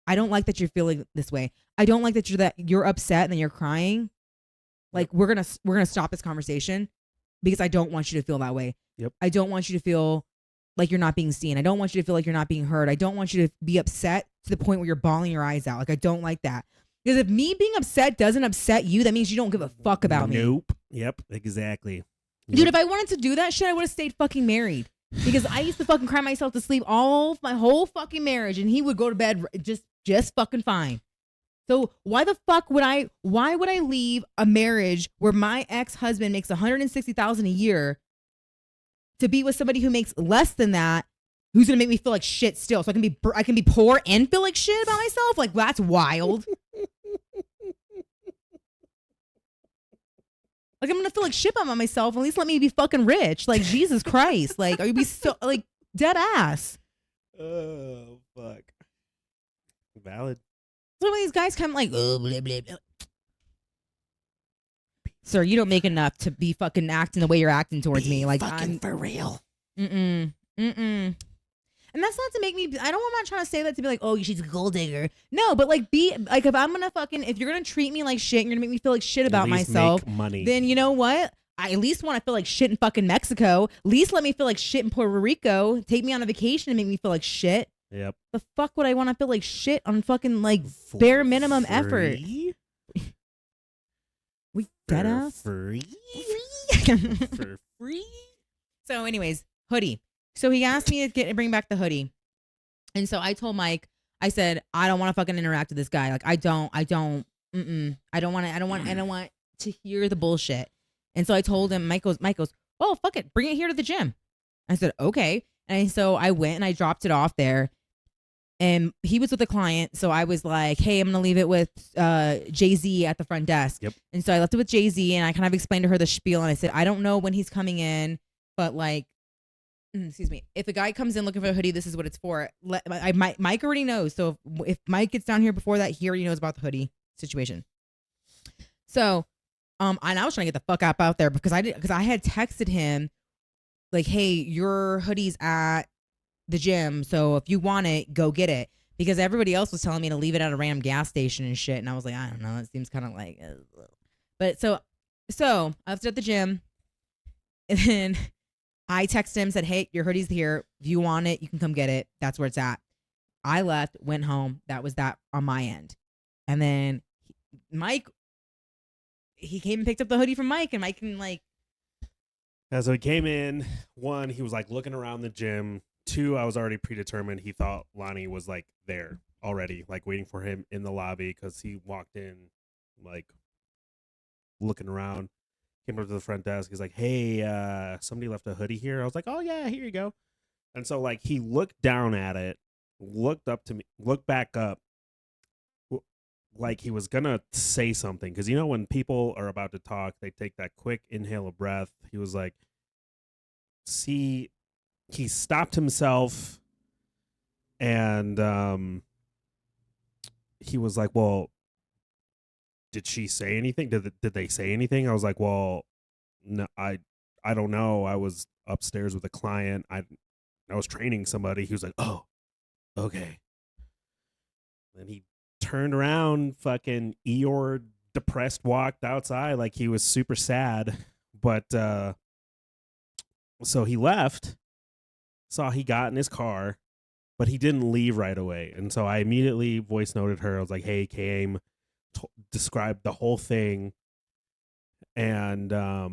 S1: I don't like that you're feeling this way. I don't like that you're upset and then you're crying. Like we're gonna stop this conversation because I don't want you to feel that way.
S2: Yep.
S1: I don't want you to feel like you're not being seen. I don't want you to feel like you're not being heard. I don't want you to be upset to the point where you're bawling your eyes out. Like I don't like that. Because if me being upset doesn't upset you, that means you don't give a fuck about me.
S2: Nope. Yep. Exactly.
S1: Dude, if I wanted to do that shit, I would have stayed fucking married. Because I used to fucking cry myself to sleep my whole fucking marriage, and he would go to bed just fucking fine. So why would I leave a marriage where my ex-husband makes $160,000 a year to be with somebody who makes less than that, who's gonna make me feel like shit still? So I can be poor and feel like shit about myself? Like that's wild. Like I'm gonna feel like shit about myself. At least let me be fucking rich. Like Jesus Christ. Like are you be so like dead ass?
S2: Oh fuck. Valid.
S1: So when these guys come like, oh, blah, blah, blah. Sir, you don't make enough to be fucking acting the way you're acting towards me. Like I'm
S2: for real.
S1: And that's not to make me. I'm not trying to say that to be like, oh, she's a gold digger. No, but like, be like, if you're gonna treat me like shit, and you're gonna make me feel like shit about myself.
S2: Make money.
S1: Then you know what? I at least want to feel like shit in fucking Mexico. At least let me feel like shit in Puerto Rico. Take me on a vacation and make me feel like shit.
S2: Yep.
S1: The fuck would I want to feel like shit on fucking like bare minimum effort? We dead ass
S2: free. For free.
S1: So, anyways, hoodie. So he asked me to bring back the hoodie, and so I told Mike, I said I don't want to fucking interact with this guy. Like I don't want to hear the bullshit. And so I told him, Mike goes, oh fuck it, bring it here to the gym. I said okay, and so I went and I dropped it off there. And he was with a client, so I was like, hey, I'm going to leave it with Jay-Z at the front desk.
S2: Yep.
S1: And so I left it with Jay-Z, and I kind of explained to her the spiel, and I said, I don't know when he's coming in, but like, excuse me, if a guy comes in looking for a hoodie, this is what it's for. Mike already knows, so if Mike gets down here before that, he already knows about the hoodie situation. So, and I was trying to get the fuck out there because I had texted him, like, hey, your hoodie's at the gym, so if you want it, go get it, because everybody else was telling me to leave it at a random gas station and shit, and I was like, I don't know, it seems kind of like but so I was at the gym, and then I texted him, said, hey, your hoodie's here, if you want it, you can come get it, that's where it's at. I left, went home, that was that on my end. And then Mike, he came and picked up the hoodie from Mike, and Mike can like,
S2: so he came in, 1, he was like looking around the gym. 2, I was already predetermined. He thought Lani was like there already, like waiting for him in the lobby, because he walked in like looking around. Came up to the front desk. He's like, "Hey, somebody left a hoodie here." I was like, "Oh yeah, here you go." And so like he looked down at it, looked up to me, looked back up, like he was gonna say something, because you know when people are about to talk, they take that quick inhale of breath. He was like, "See," he stopped himself, and he was like, "Well, did she say anything? Did they say anything?" I was like, "Well, no, I don't know. I was upstairs with a client. I was training somebody." He was like, "Oh, okay." Then he turned around, fucking Eeyore depressed, walked outside like he was super sad. But so he left, saw he got in his car, but he didn't leave right away. And so I immediately voice noted her. I was like, "Hey, came," described the whole thing. And I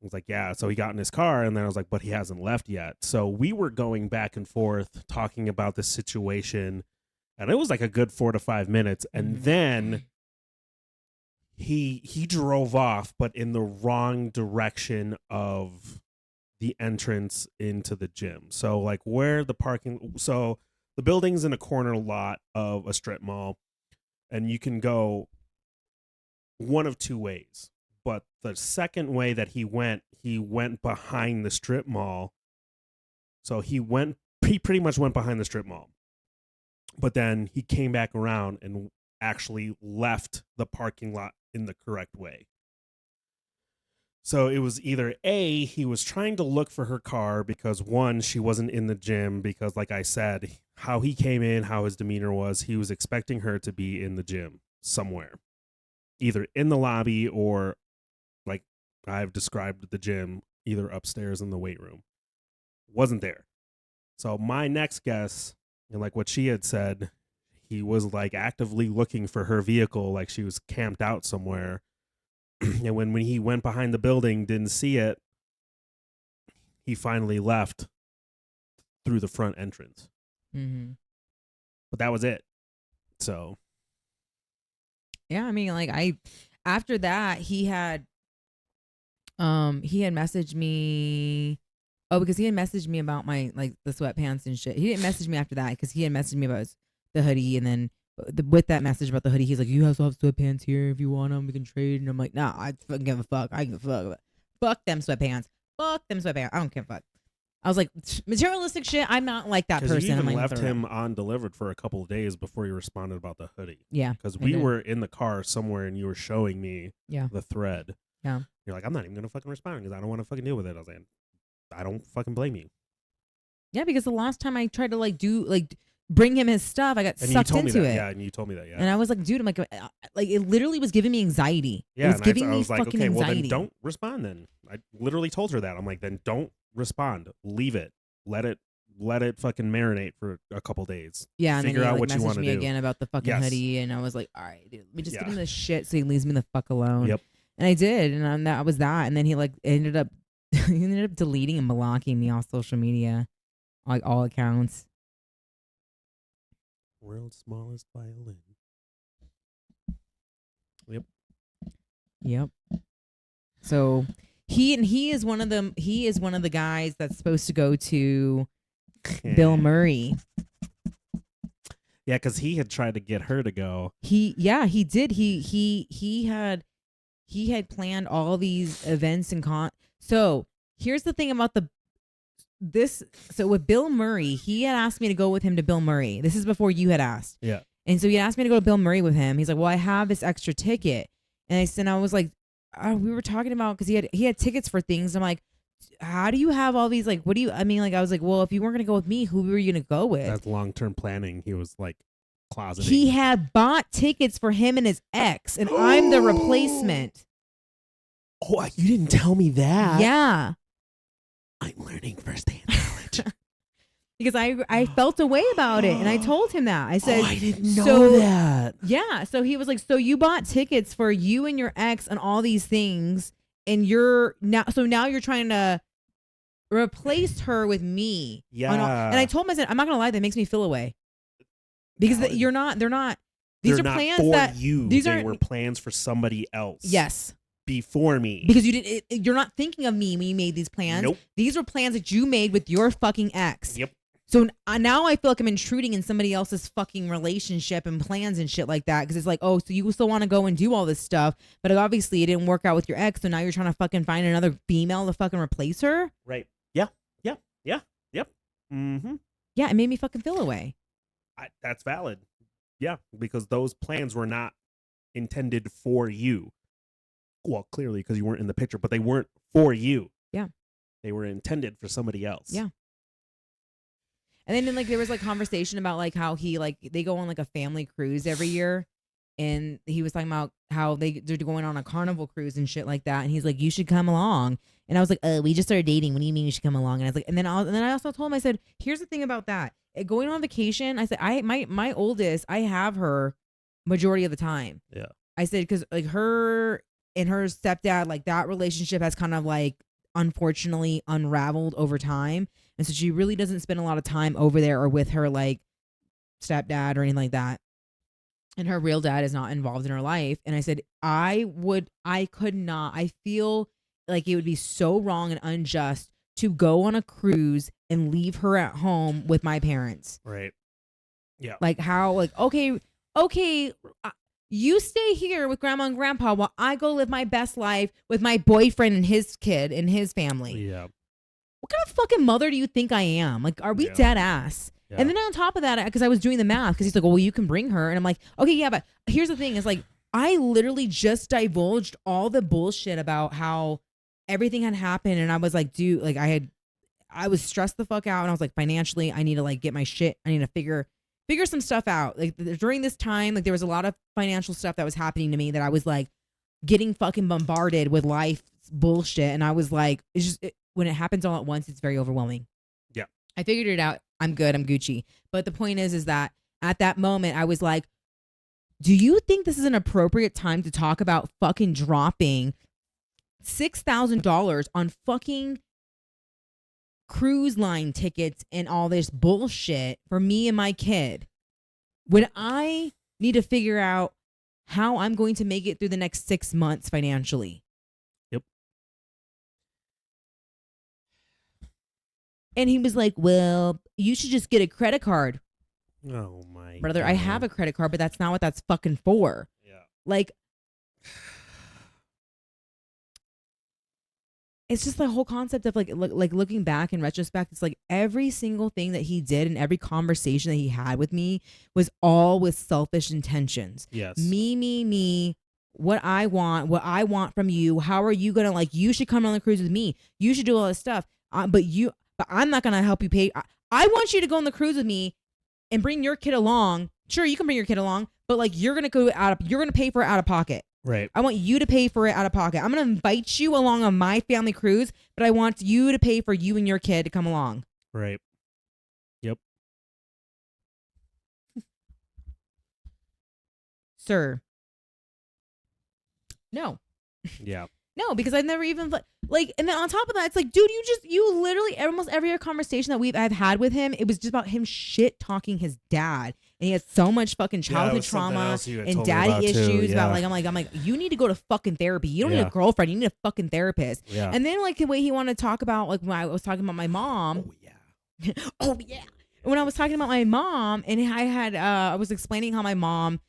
S2: was like, "Yeah." So he got in his car, and then I was like, "But he hasn't left yet." So we were going back and forth talking about this situation, and it was like a good 4 to 5 minutes. And then he drove off, but in the wrong direction of the entrance into the gym. So like where the parking, so the building's in a corner lot of a strip mall, and you can go one of two ways. But the second way that he went behind the strip mall. So he pretty much went behind the strip mall. But then he came back around and actually left the parking lot in the correct way. So it was either A, he was trying to look for her car because, one, she wasn't in the gym, because like I said, how he came in, how his demeanor was, he was expecting her to be in the gym somewhere, either in the lobby or, like I've described the gym, either upstairs in the weight room. Wasn't there. So my next guess, and like what she had said, he was like actively looking for her vehicle, like she was camped out somewhere. And when he went behind the building, didn't see it, he finally left through the front entrance.
S1: Mm-hmm.
S2: But that was it. So
S1: yeah, I mean, like after that he had messaged me. Oh, because he had messaged me about my, like, the sweatpants and shit. He didn't message me after that because he had messaged me about the hoodie, and then with that message about the hoodie, he's like, "You also have sweatpants here. If you want them, we can trade." And I'm like, "Nah, I fucking give a fuck. I give a fuck. Fuck them sweatpants. Fuck them sweatpants. I don't give a fuck." I was like, materialistic shit. I'm not like that person.
S2: You even
S1: I'm like,
S2: left him undelivered for a couple of days before you responded about the hoodie.
S1: Yeah,
S2: because we were in the car somewhere, and you were showing me the thread.
S1: Yeah,
S2: you're like, "I'm not even gonna fucking respond because I don't want to fucking deal with it." I was like, I don't fucking blame you.
S1: Yeah, because the last time I tried to bring him his stuff, I got sucked into it.
S2: Yeah, and you told me that. Yeah,
S1: and I was like, dude, I'm like it literally was giving me anxiety.
S2: Yeah,
S1: it was giving
S2: I
S1: me
S2: was like,
S1: fucking
S2: okay,
S1: anxiety.
S2: well then don't respond. Then I literally told her that. I'm like, then don't respond. Leave it. Let it fucking marinate for a couple days.
S1: Yeah,
S2: figure
S1: and then
S2: out
S1: he
S2: what you want
S1: messaged
S2: to
S1: me
S2: do
S1: again about the fucking hoodie, and I was like, all right, dude, let me just give him this shit so he leaves me the fuck alone.
S2: Yep.
S1: And I did, and that was that. And then he ended up deleting and blocking me off social media, like all accounts.
S2: World's smallest violin.
S1: Yep. So he is one of them. He is one of the guys that's supposed to go to Bill Murray.
S2: Yeah, because he had tried to get her to go.
S1: He did. He had planned all these events and So here's the thing about So with Bill Murray, he had asked me to go with him to Bill Murray. This is before you had asked.
S2: Yeah.
S1: And so he asked me to go to Bill Murray with him. He's like, "Well, I have this extra ticket." And I was like, we were talking about, because he had tickets for things. I'm like, "How do you have all these? Like, what do you?" I mean, like, I was like, "Well, if you weren't gonna go with me, who were you gonna go with?"
S2: That's long-term planning. He was like closeting.
S1: He had bought tickets for him and his ex, and I'm the replacement.
S2: Oh, you didn't tell me that.
S1: Yeah.
S2: I'm learning firsthand knowledge.
S1: Because I felt a way about it, and I told him that. I said,
S2: I didn't know that.
S1: Yeah. So he was like, "So you bought tickets for you and your ex and all these things, and now you're trying to replace her with me."
S2: Yeah.
S1: And I told him, I said, "I'm not gonna lie, that makes me feel away, because they're not. These are plans
S2: for
S1: that
S2: you.
S1: These
S2: they
S1: are
S2: were plans for somebody else.
S1: Yes.
S2: before me.
S1: Because you're not thinking of me when you made these plans.
S2: Nope.
S1: These were plans that you made with your fucking ex.
S2: Yep.
S1: So now I feel like I'm intruding in somebody else's fucking relationship and plans and shit like that. Because it's like, oh, so you still want to go and do all this stuff, but obviously it didn't work out with your ex. So now you're trying to fucking find another female to fucking replace her.
S2: Right. Yeah. Yep. Yeah. Yep. Mm-hmm.
S1: Yeah, it made me fucking feel away.
S2: That's valid. Yeah, because those plans were not intended for you. Well, clearly because you weren't in the picture, but they weren't for you.
S1: Yeah.
S2: They were intended for somebody else.
S1: Yeah. And then like there was like conversation about like how he like they go on like a family cruise every year, and he was talking about how they're going on a carnival cruise and shit like that, and he's like, you should come along. And I was like, we just started dating. What do you mean you should come along? And I was like, and then I also told him, I said, here's the thing about that. Going on vacation, I said, my oldest, I have her majority of the time.
S2: Yeah.
S1: I said, because like her and her stepdad, like that relationship has kind of like unfortunately unraveled over time. And so she really doesn't spend a lot of time over there or with her like stepdad or anything like that. And her real dad is not involved in her life. And I said, I could not. I feel like it would be so wrong and unjust to go on a cruise and leave her at home with my parents.
S2: Right. Yeah.
S1: Like how, like, okay, you stay here with grandma and grandpa while I go live my best life with my boyfriend and his kid and his family.
S2: Yeah.
S1: What kind of fucking mother do you think I am? Like, are we dead ass? Yeah. And then on top of that, because I was doing the math, because he's like, well, you can bring her. And I'm like, okay, yeah, but here's the thing is like, I literally just divulged all the bullshit about how everything had happened. And I was like, dude, like I was stressed the fuck out. And I was like, financially, I need to like get my shit. I need to figure some stuff out. Like during this time, like there was a lot of financial stuff that was happening to me that I was like getting fucking bombarded with life bullshit. And I was like, it's just, when it happens all at once, it's very overwhelming.
S2: Yeah.
S1: I figured it out. I'm good. I'm Gucci. But the point is that at that moment, I was like, do you think this is an appropriate time to talk about fucking dropping $6,000 on fucking cruise line tickets and all this bullshit for me and my kid when I need to figure out how I'm going to make it through the next 6 months financially?
S2: Yep.
S1: And he was like, well, you should just get a credit card.
S2: Oh my
S1: brother,
S2: God.
S1: I have a credit card, but that's not what that's fucking for.
S2: Yeah.
S1: Like, it's just the whole concept of like looking back in retrospect. It's like every single thing that he did and every conversation that he had with me was all with selfish intentions.
S2: Yes.
S1: Me. What I want from you. How are you gonna like? You should come on the cruise with me. You should do all this stuff. But I'm not gonna help you pay. I want you to go on the cruise with me and bring your kid along. Sure, you can bring your kid along, but like you're gonna pay for it out of pocket.
S2: Right.
S1: I want you to pay for it out of pocket. I'm going to invite you along on my family cruise, but I want you to pay for you and your kid to come along.
S2: Right. Yep.
S1: Sir. No.
S2: Yeah.
S1: No, because I've never even like, and then on top of that, it's like, dude, you literally almost every other conversation that I've had with him, it was just about him shit talking his dad. And he has so much fucking childhood trauma and daddy issues about like, I'm like, you need to go to fucking therapy. You don't need a girlfriend. You need a fucking therapist. Yeah. And then like the way he wanted to talk about, like when I was talking about my mom. Oh, yeah. Oh, yeah. When I was talking about my mom and I was explaining how my mom's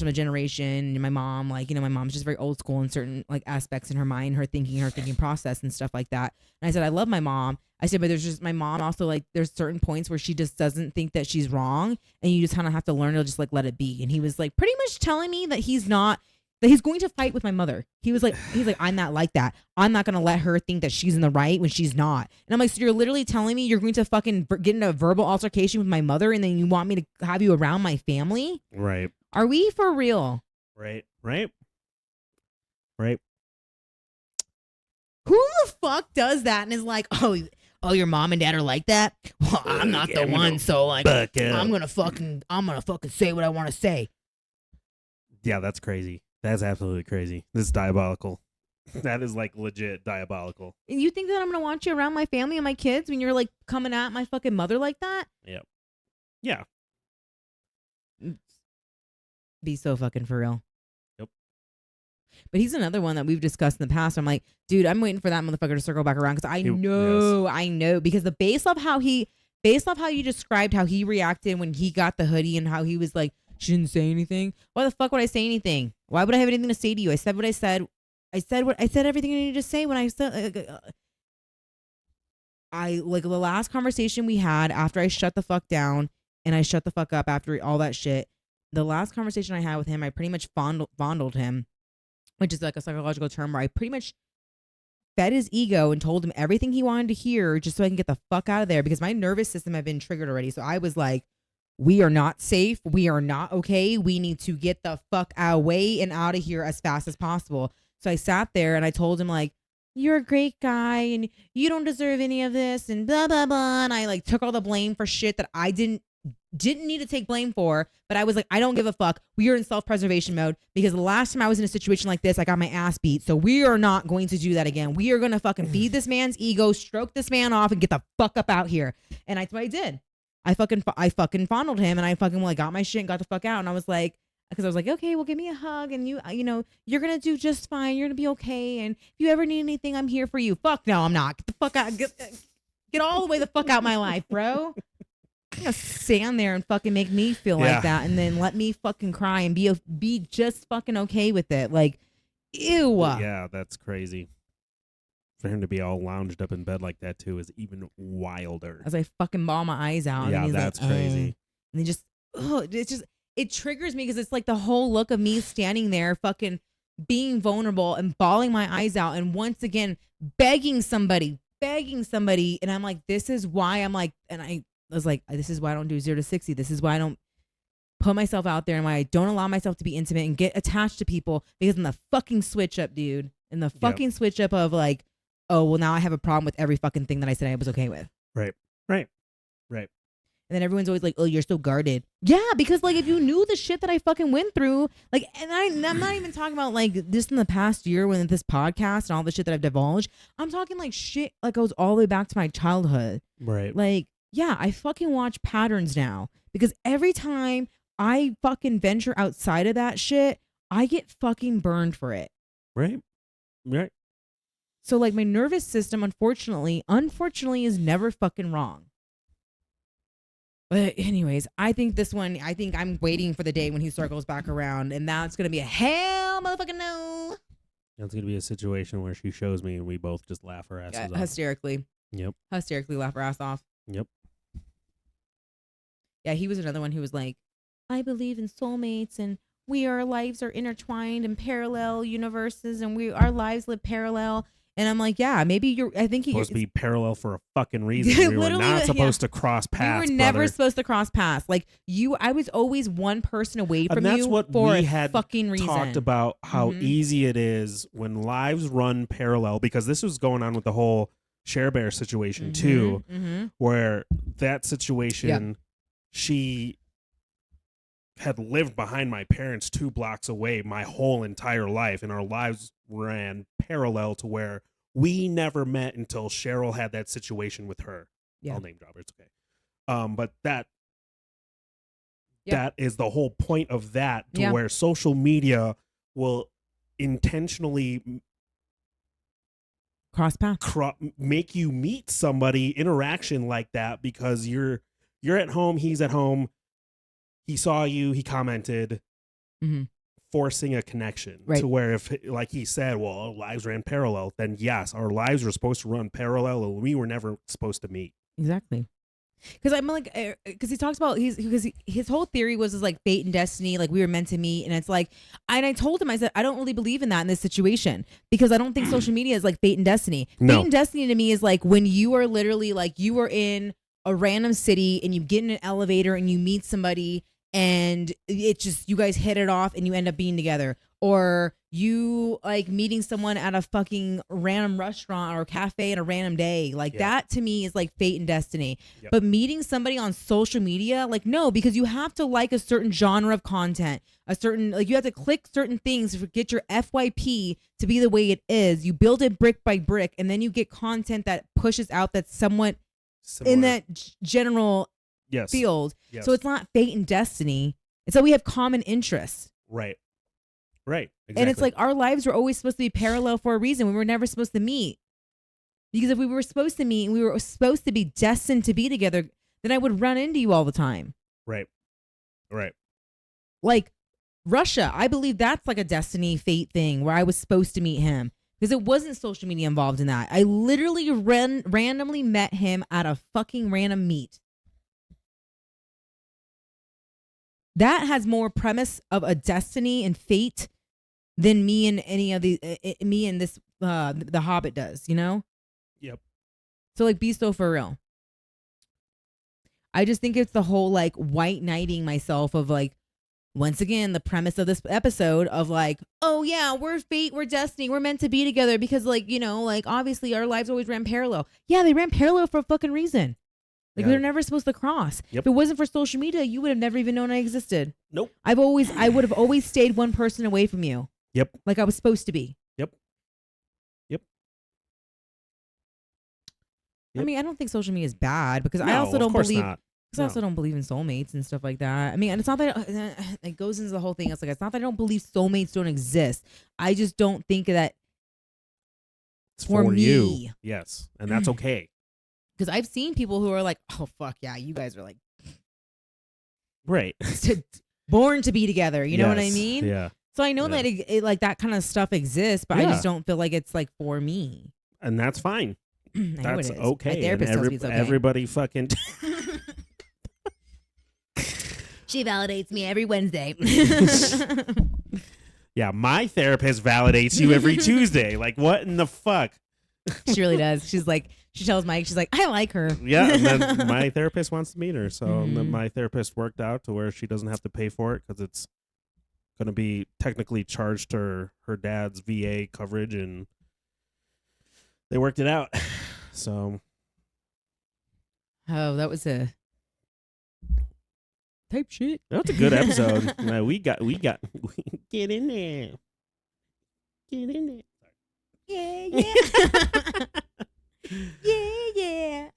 S1: from a generation and my mom, like, you know, my mom's just very old school in certain like aspects in her mind, her thinking process and stuff like that. And I said, I love my mom. I said, but there's just my mom also like there's certain points where she just doesn't think that she's wrong. And you just kind of have to learn to just like let it be. And he was like pretty much telling me that he's going to fight with my mother. He's like, I'm not like that. I'm not going to let her think that she's in the right when she's not. And I'm like, so you're literally telling me you're going to fucking get into a verbal altercation with my mother and then you want me to have you around my family?
S2: Right.
S1: Are we for real?
S2: Right.
S1: Who the fuck does that and is like, oh, your mom and dad are like that? Well, I'm not the one, so like, I'm gonna fucking say what I want to say.
S2: Yeah, that's crazy. That's absolutely crazy. This is diabolical. That is like legit diabolical.
S1: And you think that I'm gonna want you around my family and my kids when you're like coming at my fucking mother like that?
S2: Yep. Yeah.
S1: Be so fucking for real.
S2: Yep.
S1: But he's another one that we've discussed in the past. I'm like, dude, I'm waiting for that motherfucker to circle back around because I know because based off how you described how he reacted when he got the hoodie and how he was like, she didn't say anything. Why the fuck would I say anything? Why would I have anything to say to you? I said what I said. I said everything I needed to say when I said. I like the last conversation we had after I shut the fuck down and I shut the fuck up after all that shit. The last conversation I had with him, I pretty much fondled him, which is like a psychological term where I pretty much fed his ego and told him everything he wanted to hear just so I can get the fuck out of there because my nervous system had been triggered already. So I was like, we are not safe. We are not okay. We need to get the fuck away and out of here as fast as possible. So I sat there and I told him like, you're a great guy and you don't deserve any of this and blah, blah, blah. And I like took all the blame for shit that I didn't need to take blame for. But I was like, I don't give a fuck. We are in self-preservation mode because the last time I was in a situation like this, I got my ass beat. So we are not going to do that again. We are going to fucking feed this man's ego, stroke this man off and get the fuck up out here. And that's what I did. I fucking fondled him and I fucking like got my shit and got the fuck out. And I was like, because I was like, okay, well, give me a hug and you know, you're going to do just fine. You're going to be okay. And if you ever need anything, I'm here for you. Fuck no, I'm not. Get the fuck out. Get all the way the fuck out my life, bro. You're going to stand there and fucking make me feel like that and then let me fucking cry and be just fucking okay with it. Like, ew.
S2: Yeah, that's crazy. For him to be all lounged up in bed like that too is even wilder.
S1: As I fucking bawl my eyes out.
S2: Yeah,
S1: and
S2: that's
S1: like,
S2: crazy.
S1: And then it triggers me because it's like the whole look of me standing there fucking being vulnerable and bawling my eyes out and once again begging somebody. And I'm like, this is why I'm like, and I was like, this is why I don't do 0 to 60. This is why I don't put myself out there and why I don't allow myself to be intimate and get attached to people because in the fucking switch up, dude, in the fucking switch up of like, oh, well, now I have a problem with every fucking thing that I said I was okay with.
S2: Right.
S1: And then everyone's always like, oh, you're so guarded. Yeah, because like if you knew the shit that I fucking went through, like, and I'm not even talking about like this in the past year when this podcast and all the shit that I've divulged. I'm talking like shit like goes all the way back to my childhood.
S2: Right.
S1: Like, yeah, I fucking watch patterns now because every time I fucking venture outside of that shit, I get fucking burned for it.
S2: Right.
S1: So like my nervous system, unfortunately, is never fucking wrong. But anyways, I think I'm waiting for the day when he circles back around and that's going to be a hell motherfucking no.
S2: That's going to be a situation where she shows me and we both just laugh our asses off.
S1: Hysterically.
S2: Yep.
S1: Hysterically laugh our ass off.
S2: Yep.
S1: Yeah, he was another one who was like, I believe in soulmates and our lives are intertwined in parallel universes and our lives live parallel. And I'm like, yeah, maybe I think
S2: supposed to be parallel for a fucking reason. We were not supposed to cross paths.
S1: We were never supposed to cross paths. Like I was always one person away from you.
S2: And that's what we had
S1: fucking reason.
S2: Talked about how easy it is when lives run parallel, because this was going on with the whole Cher Bear situation too, where that situation, she had lived behind my parents 2 blocks away my whole entire life, and our lives ran parallel to where we never met until Cheryl had that situation with her. I'll name drop her, it's okay. But that is the whole point of that, to where social media will intentionally
S1: cross paths,
S2: make you meet somebody, interaction like that, because you're at home, he's at home. He saw you, he commented, forcing a connection to where if, like he said, well, our lives ran parallel, then yes, our lives were supposed to run parallel and we were never supposed to meet.
S1: Exactly. Because I'm like, because he talks about, his whole theory was like fate and destiny, like we were meant to meet. And it's like, and I told him, I said, I don't really believe in that in this situation because I don't think social media is like fate and destiny. No. Fate and destiny to me is like when you are literally like, you are in a random city and you get in an elevator and you meet somebody and it's just, you guys hit it off and you end up being together. Or you like meeting someone at a fucking random restaurant or cafe in a random day. Like that to me is like fate and destiny. Yep. But meeting somebody on social media, like no, because you have to like a certain genre of content, a certain, like you have to click certain things to get your FYP to be the way it is. You build it brick by brick and then you get content that pushes out that's somewhat similar in that general field. Yes. So it's not fate and destiny. It's that we have common interests.
S2: Right.
S1: And it's like our lives were always supposed to be parallel for a reason. We were never supposed to meet. Because if we were supposed to meet and we were supposed to be destined to be together, then I would run into you all the time.
S2: Right.
S1: Like Russia, I believe that's like a destiny fate thing where I was supposed to meet him. Because it wasn't social media involved in that. I literally randomly met him at a fucking random meet. That has more premise of a destiny and fate than me and any of the me and this the Hobbit does, you know?
S2: Yep.
S1: So like be so for real. I just think it's the whole like white knighting myself of like, once again, the premise of this episode of like, oh yeah, we're fate, we're destiny, we're meant to be together because like, you know, like obviously our lives always ran parallel. Yeah, they ran parallel for a fucking reason. Like they're never supposed to cross.
S2: Yep.
S1: If it wasn't for social media, you would have never even known I existed.
S2: Nope.
S1: I would have always stayed one person away from you.
S2: Yep.
S1: Like I was supposed to be.
S2: Yep.
S1: I mean, I don't think social media is bad because
S2: No,
S1: I also don't believe.
S2: not.
S1: Because I also don't believe in soulmates and stuff like that. I mean, and it's not that it goes into the whole thing. It's like, it's not that I don't believe soulmates don't exist. I just don't think that
S2: It's
S1: for me.
S2: you. Yes. And that's okay.
S1: Because I've seen people who are like, oh, fuck yeah, you guys are like
S2: Right.
S1: born to be together. You know what I
S2: Yes.
S1: mean?
S2: Yeah.
S1: So I know that it like that kind of stuff exists, but I
S2: Yeah.
S1: just don't feel like it's like for me.
S2: And that's fine.
S1: I know
S2: That's
S1: it is.
S2: okay.
S1: My therapist
S2: And
S1: tells me it's okay.
S2: everybody fucking.
S1: She validates me every Wednesday.
S2: Yeah, my therapist validates you every Tuesday. Like, what in the fuck?
S1: She really does. She's like, she tells Mike, she's like, I like her.
S2: Yeah, and then my therapist wants to meet her. So
S1: Mhm.
S2: my therapist worked out to where she doesn't have to pay for it because it's going to be technically charged to her dad's VA coverage, and they worked it out. So
S1: Oh, that was a type shit.
S2: that was a good episode. we got get in there. Get in there.
S1: Yeah, yeah. yeah.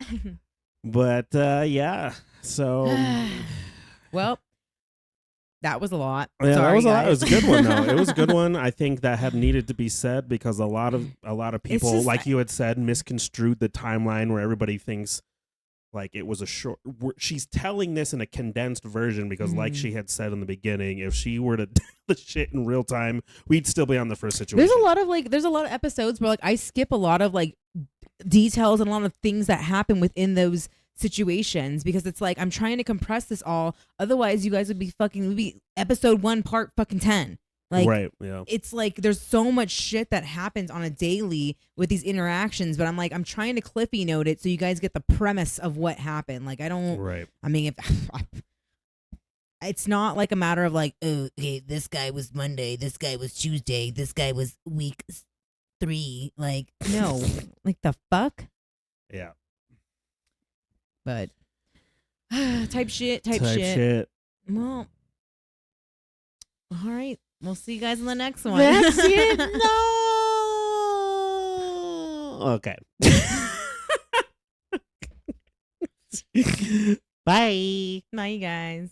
S2: But yeah, so
S1: Well, that was a lot.
S2: yeah,
S1: Sorry,
S2: that was a lot. It
S1: guys.
S2: was a good one though. It was a good one. I think that had needed to be said because a lot of people,
S1: just-
S2: like you had said, misconstrued the timeline where everybody thinks like it was a short. She's telling this in a condensed version because, like she had said in the beginning, if she were to tell the shit in real time, we'd still be on the first situation.
S1: There's a lot of episodes where like I skip a lot of like details and a lot of things that happen within those situations because it's like I'm trying to compress this all. Otherwise, you guys would be episode 1 part fucking 10. Like,
S2: right? Yeah.
S1: it's like there's so much shit that happens on a daily with these interactions, but I'm trying to Cliffy note it so you guys get the premise of what happened. Like I don't.
S2: Right.
S1: I mean, if it's not like a matter of like, oh, okay, this guy was Monday, this guy was Tuesday, this guy was week 3. Like, no, like the fuck.
S2: Yeah.
S1: But type shit. Well, all right. We'll see you guys in the next one.
S2: That's it. No. Okay. Bye.
S1: Bye, you guys.